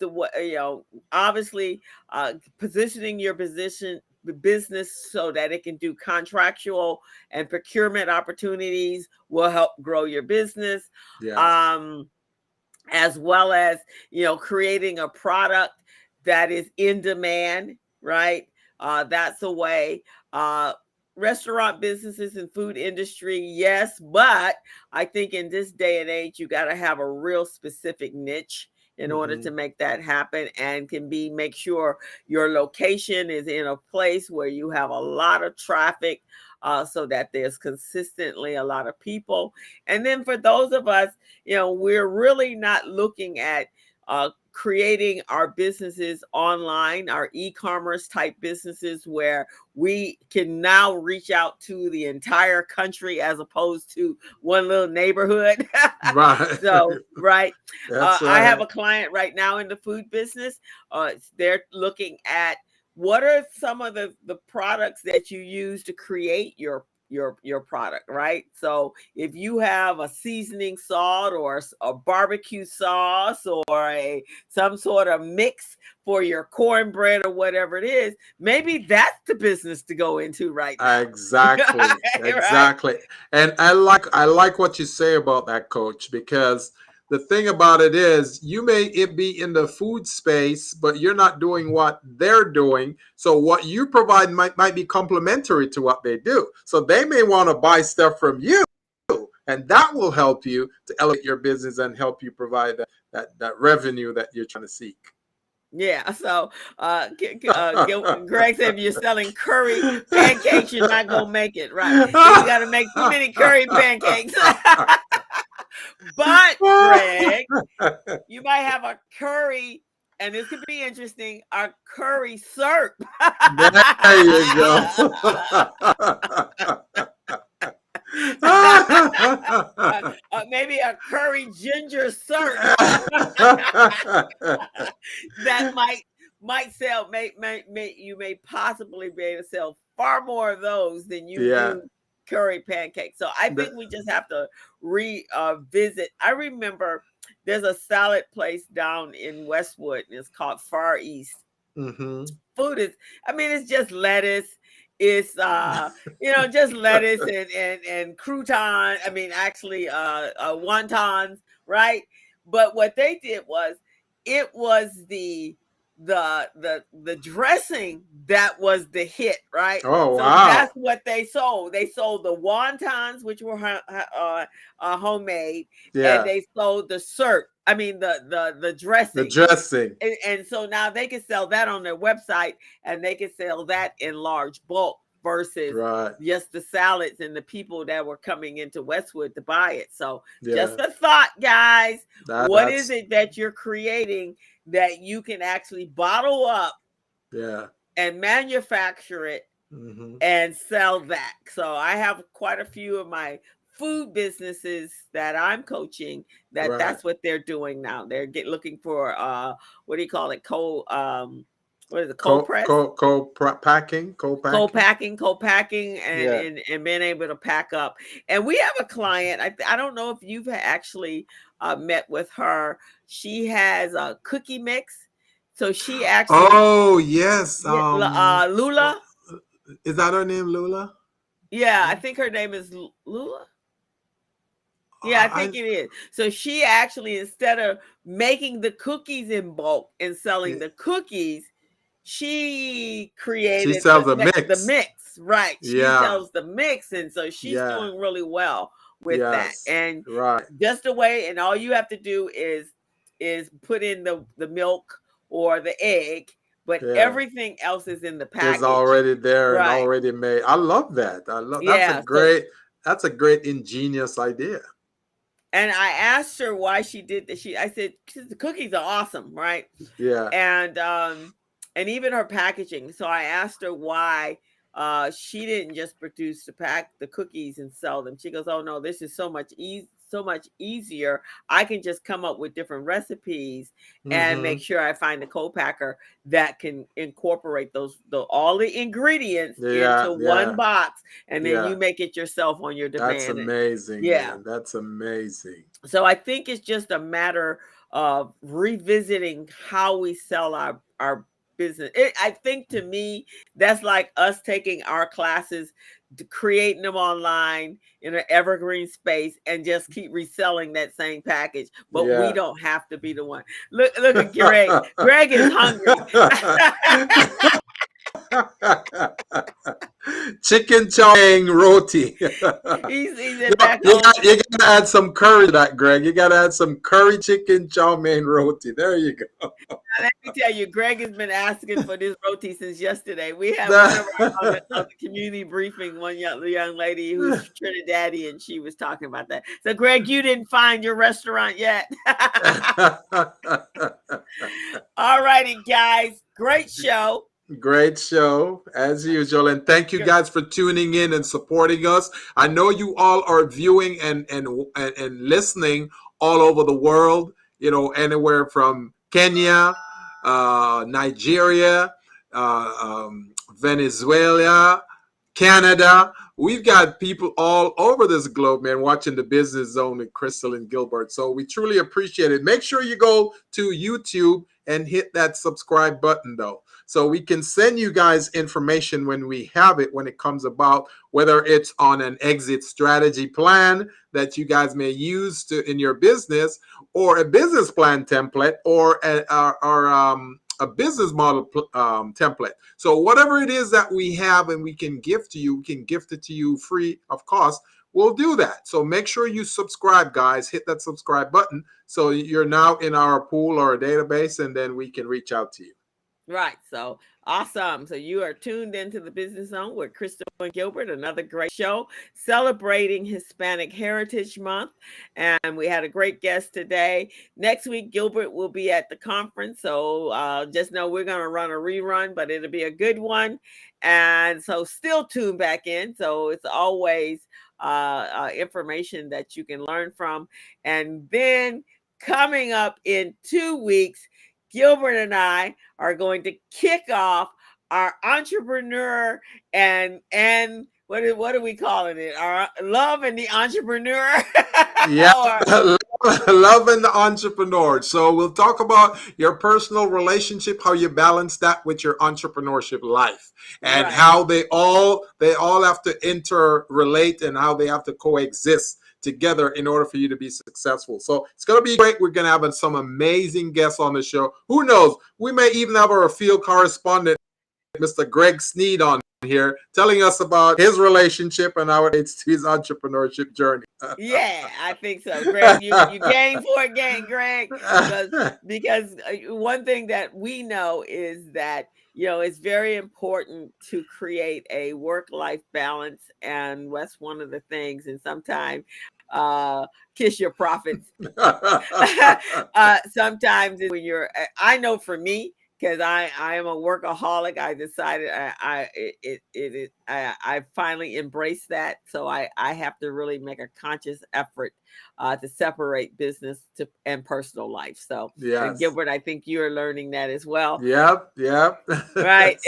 obviously positioning your business so that it can do contractual and procurement opportunities will help grow your business. Yes. um as well as creating a product that is in demand, right? That's a way. uh Restaurant businesses and food industry, yes, but I think in this day and age you got to have a real specific niche in order Mm-hmm. to make that happen, and make sure your location is in a place where you have a lot of traffic, so that there's consistently a lot of people. And then for those of us, we're really not looking at creating our businesses online, our e-commerce type businesses, where we can now reach out to the entire country as opposed to one little neighborhood. Right. So, right. That's I have right. a client right now in the food business. They're looking at what are some of the products that you use to create your product, right? So if you have a seasoning salt or a barbecue sauce or some sort of mix for your cornbread or whatever it is, maybe that's the business to go into right now. Exactly. Right? Exactly. And I like what you say about that, coach, because the thing about it is you may it be in the food space, but you're not doing what they're doing. So what you provide might be complementary to what they do. So they may want to buy stuff from you, and that will help you to elevate your business and help you provide that revenue that you're trying to seek. Yeah. So Greg said if you're selling curry pancakes, you're not gonna make it, right? Because you got to make too many curry pancakes. But Greg, you might have a curry, and this could be interesting, a curry syrup. There you go. Maybe a curry ginger syrup that might sell. You may possibly be able to sell far more of those than you Yeah. do curry pancakes. So I think we just have to revisit. I remember there's a salad place down in Westwood, and it's called Far East. Mm-hmm. Food is, I mean, it's just lettuce. It's just lettuce and crouton. I mean, actually wontons, right? But what they did was, it was the dressing that was the hit, right? Oh, So wow. that's what they sold. They sold the wontons, which were homemade, and Yeah. they sold the syrup. I mean the The dressing. dressing. And so now they can sell that on their website, and they can sell that in large bulk versus Right. just the salads and the people that were coming into Westwood to buy it. So Yeah. just a thought, guys. What is That's it that you're creating that you can actually bottle up yeah. and manufacture it Mm-hmm. and sell that? So I have quite a few of my food businesses that I'm coaching Right. that's what they're doing now. They're looking for what do you call it? What is it? Cold press? Co-packing. Co-packing Yeah. and being able to pack up. And we have a client, I don't know if you've actually met with her. She has a cookie mix. So she actually Oh, yes. Lula. Is that her name, Lula? Yeah, I think her name is Lula. Yeah, I think it is. So she actually, instead of making the cookies in bulk and selling the cookies, she She created sells a the mix. mix, right? She Yeah. sells the mix, and so she's Yeah. doing really well with that. Yes. And Right. just a way, and all you have to do is put in the milk or the egg, but Yeah. everything else is in the It's package, already there and right? already made. I love that. I love Yeah. So that's a great ingenious idea. and I asked her why she did this. I said, "'Cause the cookies are awesome, right?" Yeah. And even her packaging. So I asked her why she didn't just produce the cookies and sell them. She goes, "Oh no, this is so much easier. I can just come up with different recipes and make sure I find a co-packer that can incorporate all the ingredients Yeah. into Yeah. one box, and then Yeah. you make it yourself on your That's demand." And amazing, yeah, man. That's amazing. so I think it's just a matter of revisiting how we sell our business. I think, to me, that's like us taking our classes, creating them online in an evergreen space, and just keep reselling that same package. But we Yeah. don't have to be the one. Look at Greg. Greg is hungry. Chicken chow mein roti. He's you, back you, home. you gotta add some curry to that, Greg. You gotta add some curry chicken chow mein roti. There you go. Let me tell you, Greg has been asking for this roti since yesterday. We had one of our on the community briefing, one young lady who's Trinidadian, and she was talking about that. So, Greg, you didn't find your restaurant yet. All righty, guys. Great show. Great show, as usual. And thank you guys for tuning in and supporting us. I know you all are viewing and listening all over the world, anywhere from Kenya, Nigeria, Venezuela, Canada. We've got people all over this globe, man, watching the Business Zone with Crystal and Gilbert. So we truly appreciate it. Make sure you go to YouTube and hit that subscribe button, though, so we can send you guys information when we have it, when it comes about, whether it's on an exit strategy plan that you guys may use in your business, or a business plan template, or a business model template. So whatever it is that we have and we can gift to you, we can gift it to you free of cost. We'll do that. So make sure you subscribe, guys. Hit that subscribe button so you're now in our pool or a database, and then we can reach out to you. Right. So awesome. So you are tuned into the Business Zone with Crystal and Gilbert, another great show celebrating Hispanic Heritage Month. And we had a great guest today. Next week, Gilbert will be at the conference. So just know we're going to run a rerun, but it'll be a good one. And so still tune back in. So it's always information that you can learn from. And then coming up in 2 weeks, Gilbert and I are going to kick off our entrepreneur and what are we calling it? Our love and the entrepreneur. Yeah, love and the entrepreneur. So we'll talk about your personal relationship, how you balance that with your entrepreneurship life, and how they all have to interrelate and how they have to coexist together in order for you to be successful. So it's going to be great. We're going to have some amazing guests on the show. Who knows? We may even have our field correspondent, Mr. Greg Sneed, on here telling us about his relationship and how it relates to his entrepreneurship journey. Yeah, I think so. Greg, you game for it, Greg, because one thing that we know is that it's very important to create a work-life balance, and that's one of the things. And sometimes kiss your profits. Sometimes when I know for me, because I am a workaholic, I decided I finally embraced that. So I have to really make a conscious effort to separate business and personal life. So Gilbert, I think you're learning that as well. Yep. Right.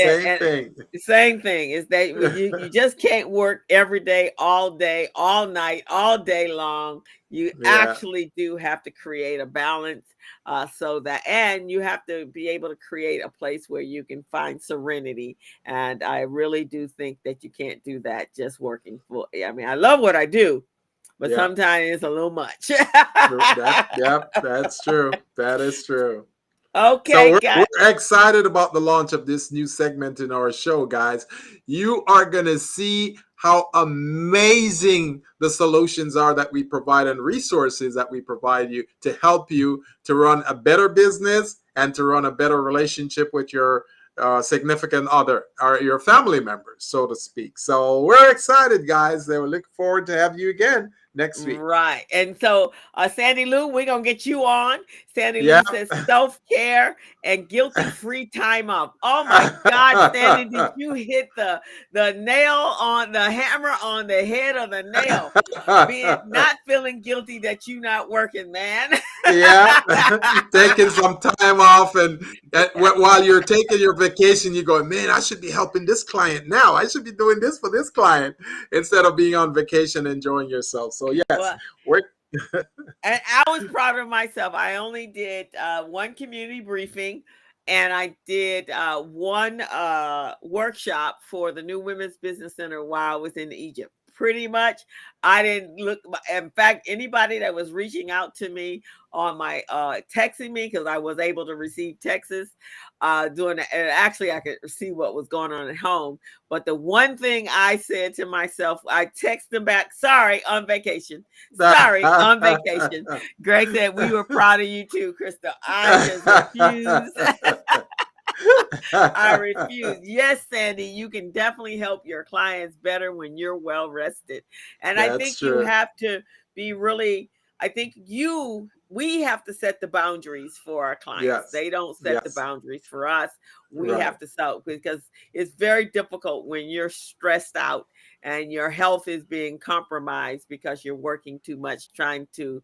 Same thing is that you just can't work every day, all night, all day long. You actually do have to create a balance. And you have to be able to create a place where you can find serenity. And I really do think that you can't do that just working full. I mean, I love what I do, but Yeah. sometimes it's a little much. That's true. That is true. Okay, So guys. we're excited about the launch of this new segment in our show, guys. You are going to see how amazing the solutions are that we provide and resources that we provide you to help you to run a better business and to run a better relationship with your significant other or your family members, so to speak. So we're excited, guys. They will look forward to have you again next week. Right. And so, Sandy Lou, we're going to get you on. Sandy Yeah. Lou says self-care and guilty-free time off. Oh my God, Sandy, did you hit the nail on the hammer on the head of the nail? Not feeling guilty that you're not working, man. Yeah, taking some time off, and while you're taking your vacation, you go, man, I should be helping this client now. I should be doing this for this client instead of being on vacation enjoying yourself. So yes, Well, and I was proud of myself. I only did one community briefing, and I did one workshop for the New Women's Business Center while I was in Egypt. Pretty much, I didn't look. In fact, anybody that was reaching out to me on my texting me, because I was able to receive texts doing that, and actually I could see what was going on at home. But the one thing I said to myself, I texted them back, sorry, on vacation. Sorry, on vacation. Greg said, we were proud of you too, Crystal. I just refused. I refuse. Yes, Sandy, you can definitely help your clients better when you're well rested. And I think you have to be really, we have to set the boundaries for our clients. Yes. They don't set the boundaries for us. We have to set, because it's very difficult when you're stressed out and your health is being compromised because you're working too much trying to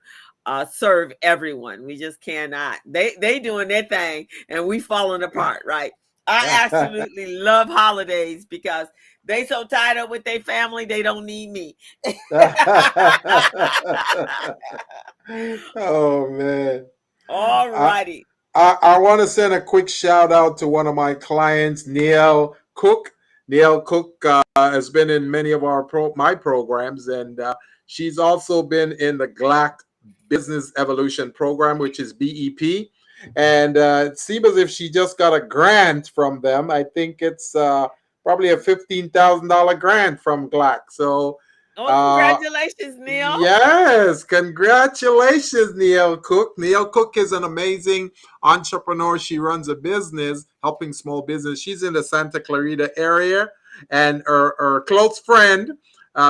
serve everyone. We just cannot. They doing their thing and we falling apart, right? I absolutely love holidays because they so tied up with their family, they don't need me. Oh, man. All righty. I want to send a quick shout out to one of my clients, Neil Cook. Neil Cook has been in many of my programs, and she's also been in the GLAC Business Evolution Program, which is BEP. And it seems as if she just got a grant from them. I think it's probably a $15,000 grant from GLAC. So, congratulations, Neil. Yes, congratulations, Neil Cook. Neil Cook is an amazing entrepreneur. She runs a business helping small business. She's in the Santa Clarita area, and her close friend,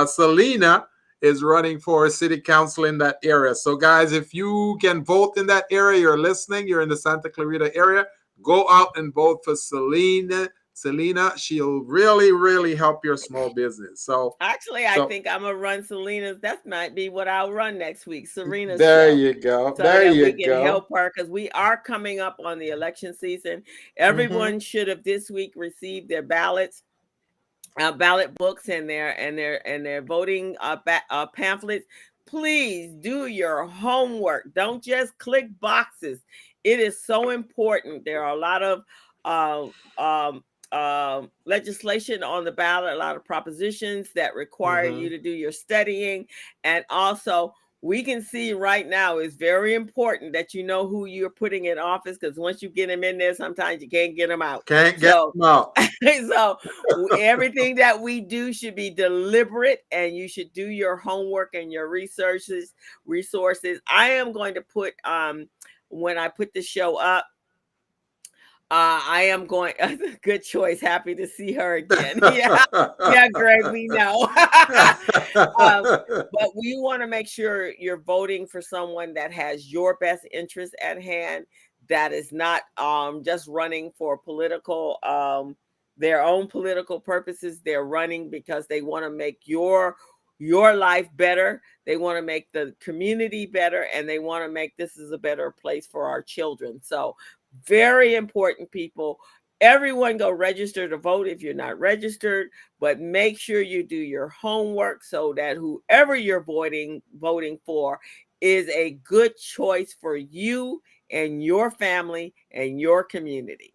Selena, is running for city council in that area. So, guys, if you can vote in that area, you're listening, you're in the Santa Clarita area, go out and vote for Selena. She'll really, really help your small business. So actually, I think I'm gonna run Selena's. That might be what I'll run next week. Serena's there show. You go. So there that you we can go. help her, because we are coming up on the election season. Everyone should have this week received their ballots. Ballot books and their voting pamphlets. Please do your homework. Don't just click boxes. It is so important. There are a lot of legislation on the ballot, a lot of propositions that require you to do your studying. And also, we can see right now it's very important that you know who you're putting in office, because once you get them in there, sometimes you can't get them out. Can't get them out. So everything that we do should be deliberate, and you should do your homework and your resources. I am going to put, when I put the show up, I am going. Good choice. Happy to see her again. Yeah, Greg. We know. But we want to make sure you're voting for someone that has your best interest at hand. That is not just running for their own political purposes. They're running because they want to make your life better. They want to make the community better, and they want to make this is a better place for our children. So, very important, people. Everyone go register to vote if you're not registered, but make sure you do your homework so that whoever you're voting for is a good choice for you and your family and your community.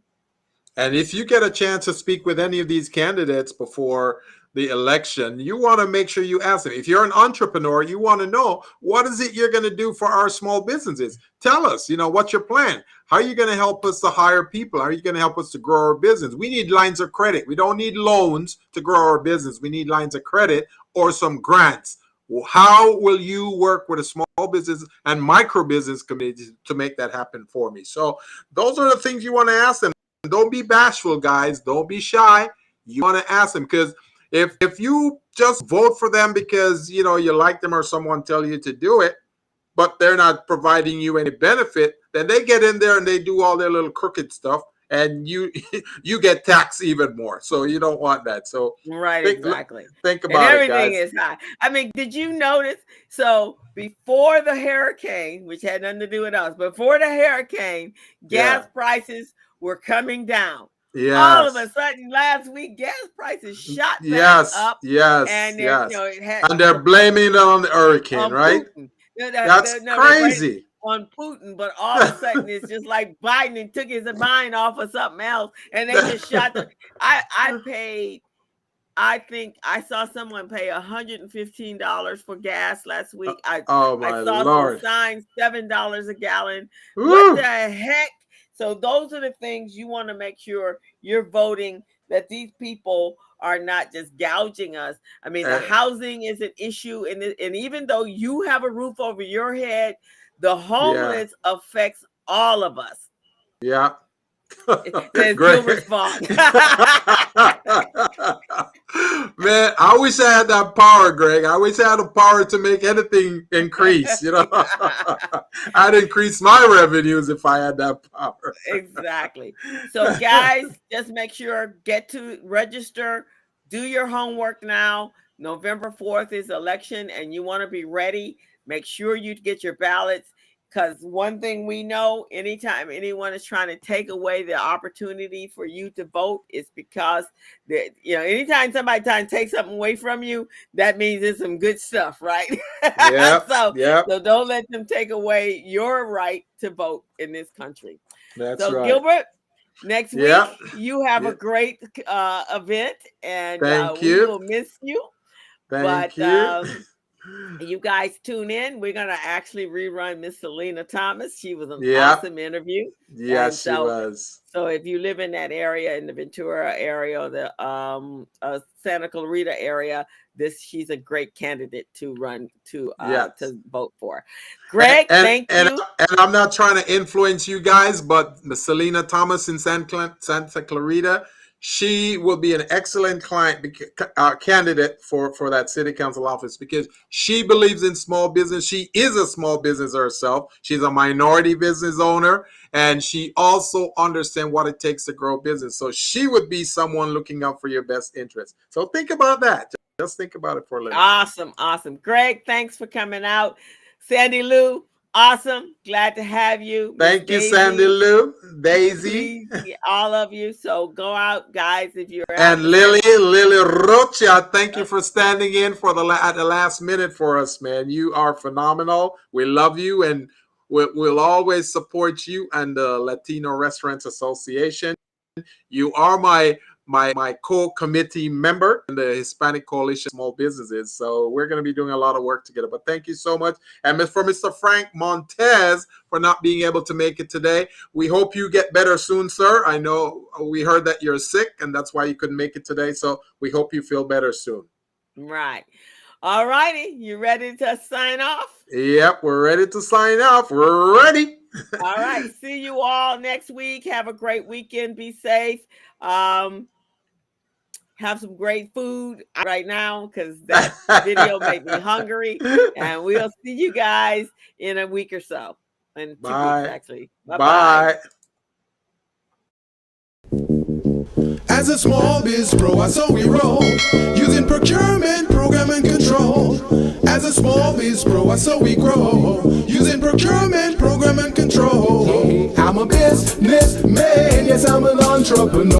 And if you get a chance to speak with any of these candidates before the election, you want to make sure you ask them. If you're an entrepreneur, you want to know, what is it you're going to do for our small businesses? Tell us, what's your plan? How are you going to help us to hire people? How are you going to help us to grow our business? We need lines of credit. We don't need loans to grow our business. We need lines of credit or some grants. Well, how will you work with a small business and micro business community to make that happen for me? So those are the things you want to ask them. Don't be bashful, guys. Don't be shy. You want to ask them, because if you just vote for them because you like them or someone tell you to do it, but they're not providing you any benefit, then they get in there and they do all their little crooked stuff, and you get taxed even more. So you don't want that. So exactly. Think about and everything it, guys. is high. I mean, did you notice? So before the hurricane, which had nothing to do with us, before the hurricane, gas prices were coming down. Yes. All of a sudden, last week, gas prices shot back up. And and they're blaming it on the hurricane, right? Putin. That's crazy. On Putin, but all of a sudden it's just like Biden took his mind off of something else, and they just shot the. I paid. I think I saw someone pay $115 for gas last week. I saw some signs $7 a gallon. Ooh. What the heck? So those are the things you want to make sure you're voting, that these people are not just gouging us. I mean, the housing is an issue, and even though you have a roof over your head, the homeless affects all of us. Yeah. It's Gilbert's fault. Man, I wish I had that power, Greg. I wish I had the power to make anything increase. I'd increase my revenues if I had that power. Exactly. So, guys, just make sure, get to register, do your homework now. November 4th is election, and you want to be ready. Make sure you get your ballots. Because one thing we know, anytime anyone is trying to take away the opportunity for you to vote, it's because anytime somebody trying to take something away from you, that means it's some good stuff, right? So don't let them take away your right to vote in this country. That's right. Gilbert, next week you have a great event, and we will miss you. Thank you. You guys tune in. We're going to actually rerun Miss Selena Thomas. She was an awesome interview. Yes, she was. So if you live in that area, in the Ventura area, or the Santa Clarita area, she's a great candidate to run to vote for. Greg, thank you. And I'm not trying to influence you guys, but Miss Selena Thomas in Santa Clarita, she will be an excellent candidate for that city council office, because she believes in small business. She is a small business herself. She's a minority business owner, and she also understands what it takes to grow business. So she would be someone looking out for your best interest. So think about that. Just think about it for a little. Awesome. Greg, thanks for coming out. Sandy Lou, awesome. Glad to have you. Thank you, Sandy Lou, Daisy, all of you. So go out, guys, if you're and Lilly Rocha. Thank you for standing in for at the last minute for us, man. You are phenomenal. We love you, and we'll always support you and the Latino Restaurant Association. You are my co-committee member in the Hispanic Coalition of Small Businesses. So we're going to be doing a lot of work together. But thank you so much. And for Mr. Frank Montez for not being able to make it today. We hope you get better soon, sir. I know we heard that you're sick, and that's why you couldn't make it today. So we hope you feel better soon. Right. All righty. You ready to sign off? Yep, we're ready to sign off. We're ready. All right. See you all next week. Have a great weekend. Be safe. Have some great food right now, because that video made me hungry. And we'll see you guys in a week or so. In 2 weeks, actually. Bye-bye. As a small biz pro, so we roll, using procurement, program, and control. As a small biz pro, so we grow, using procurement, program, and control. I'm a businessman, yes, I'm an entrepreneur.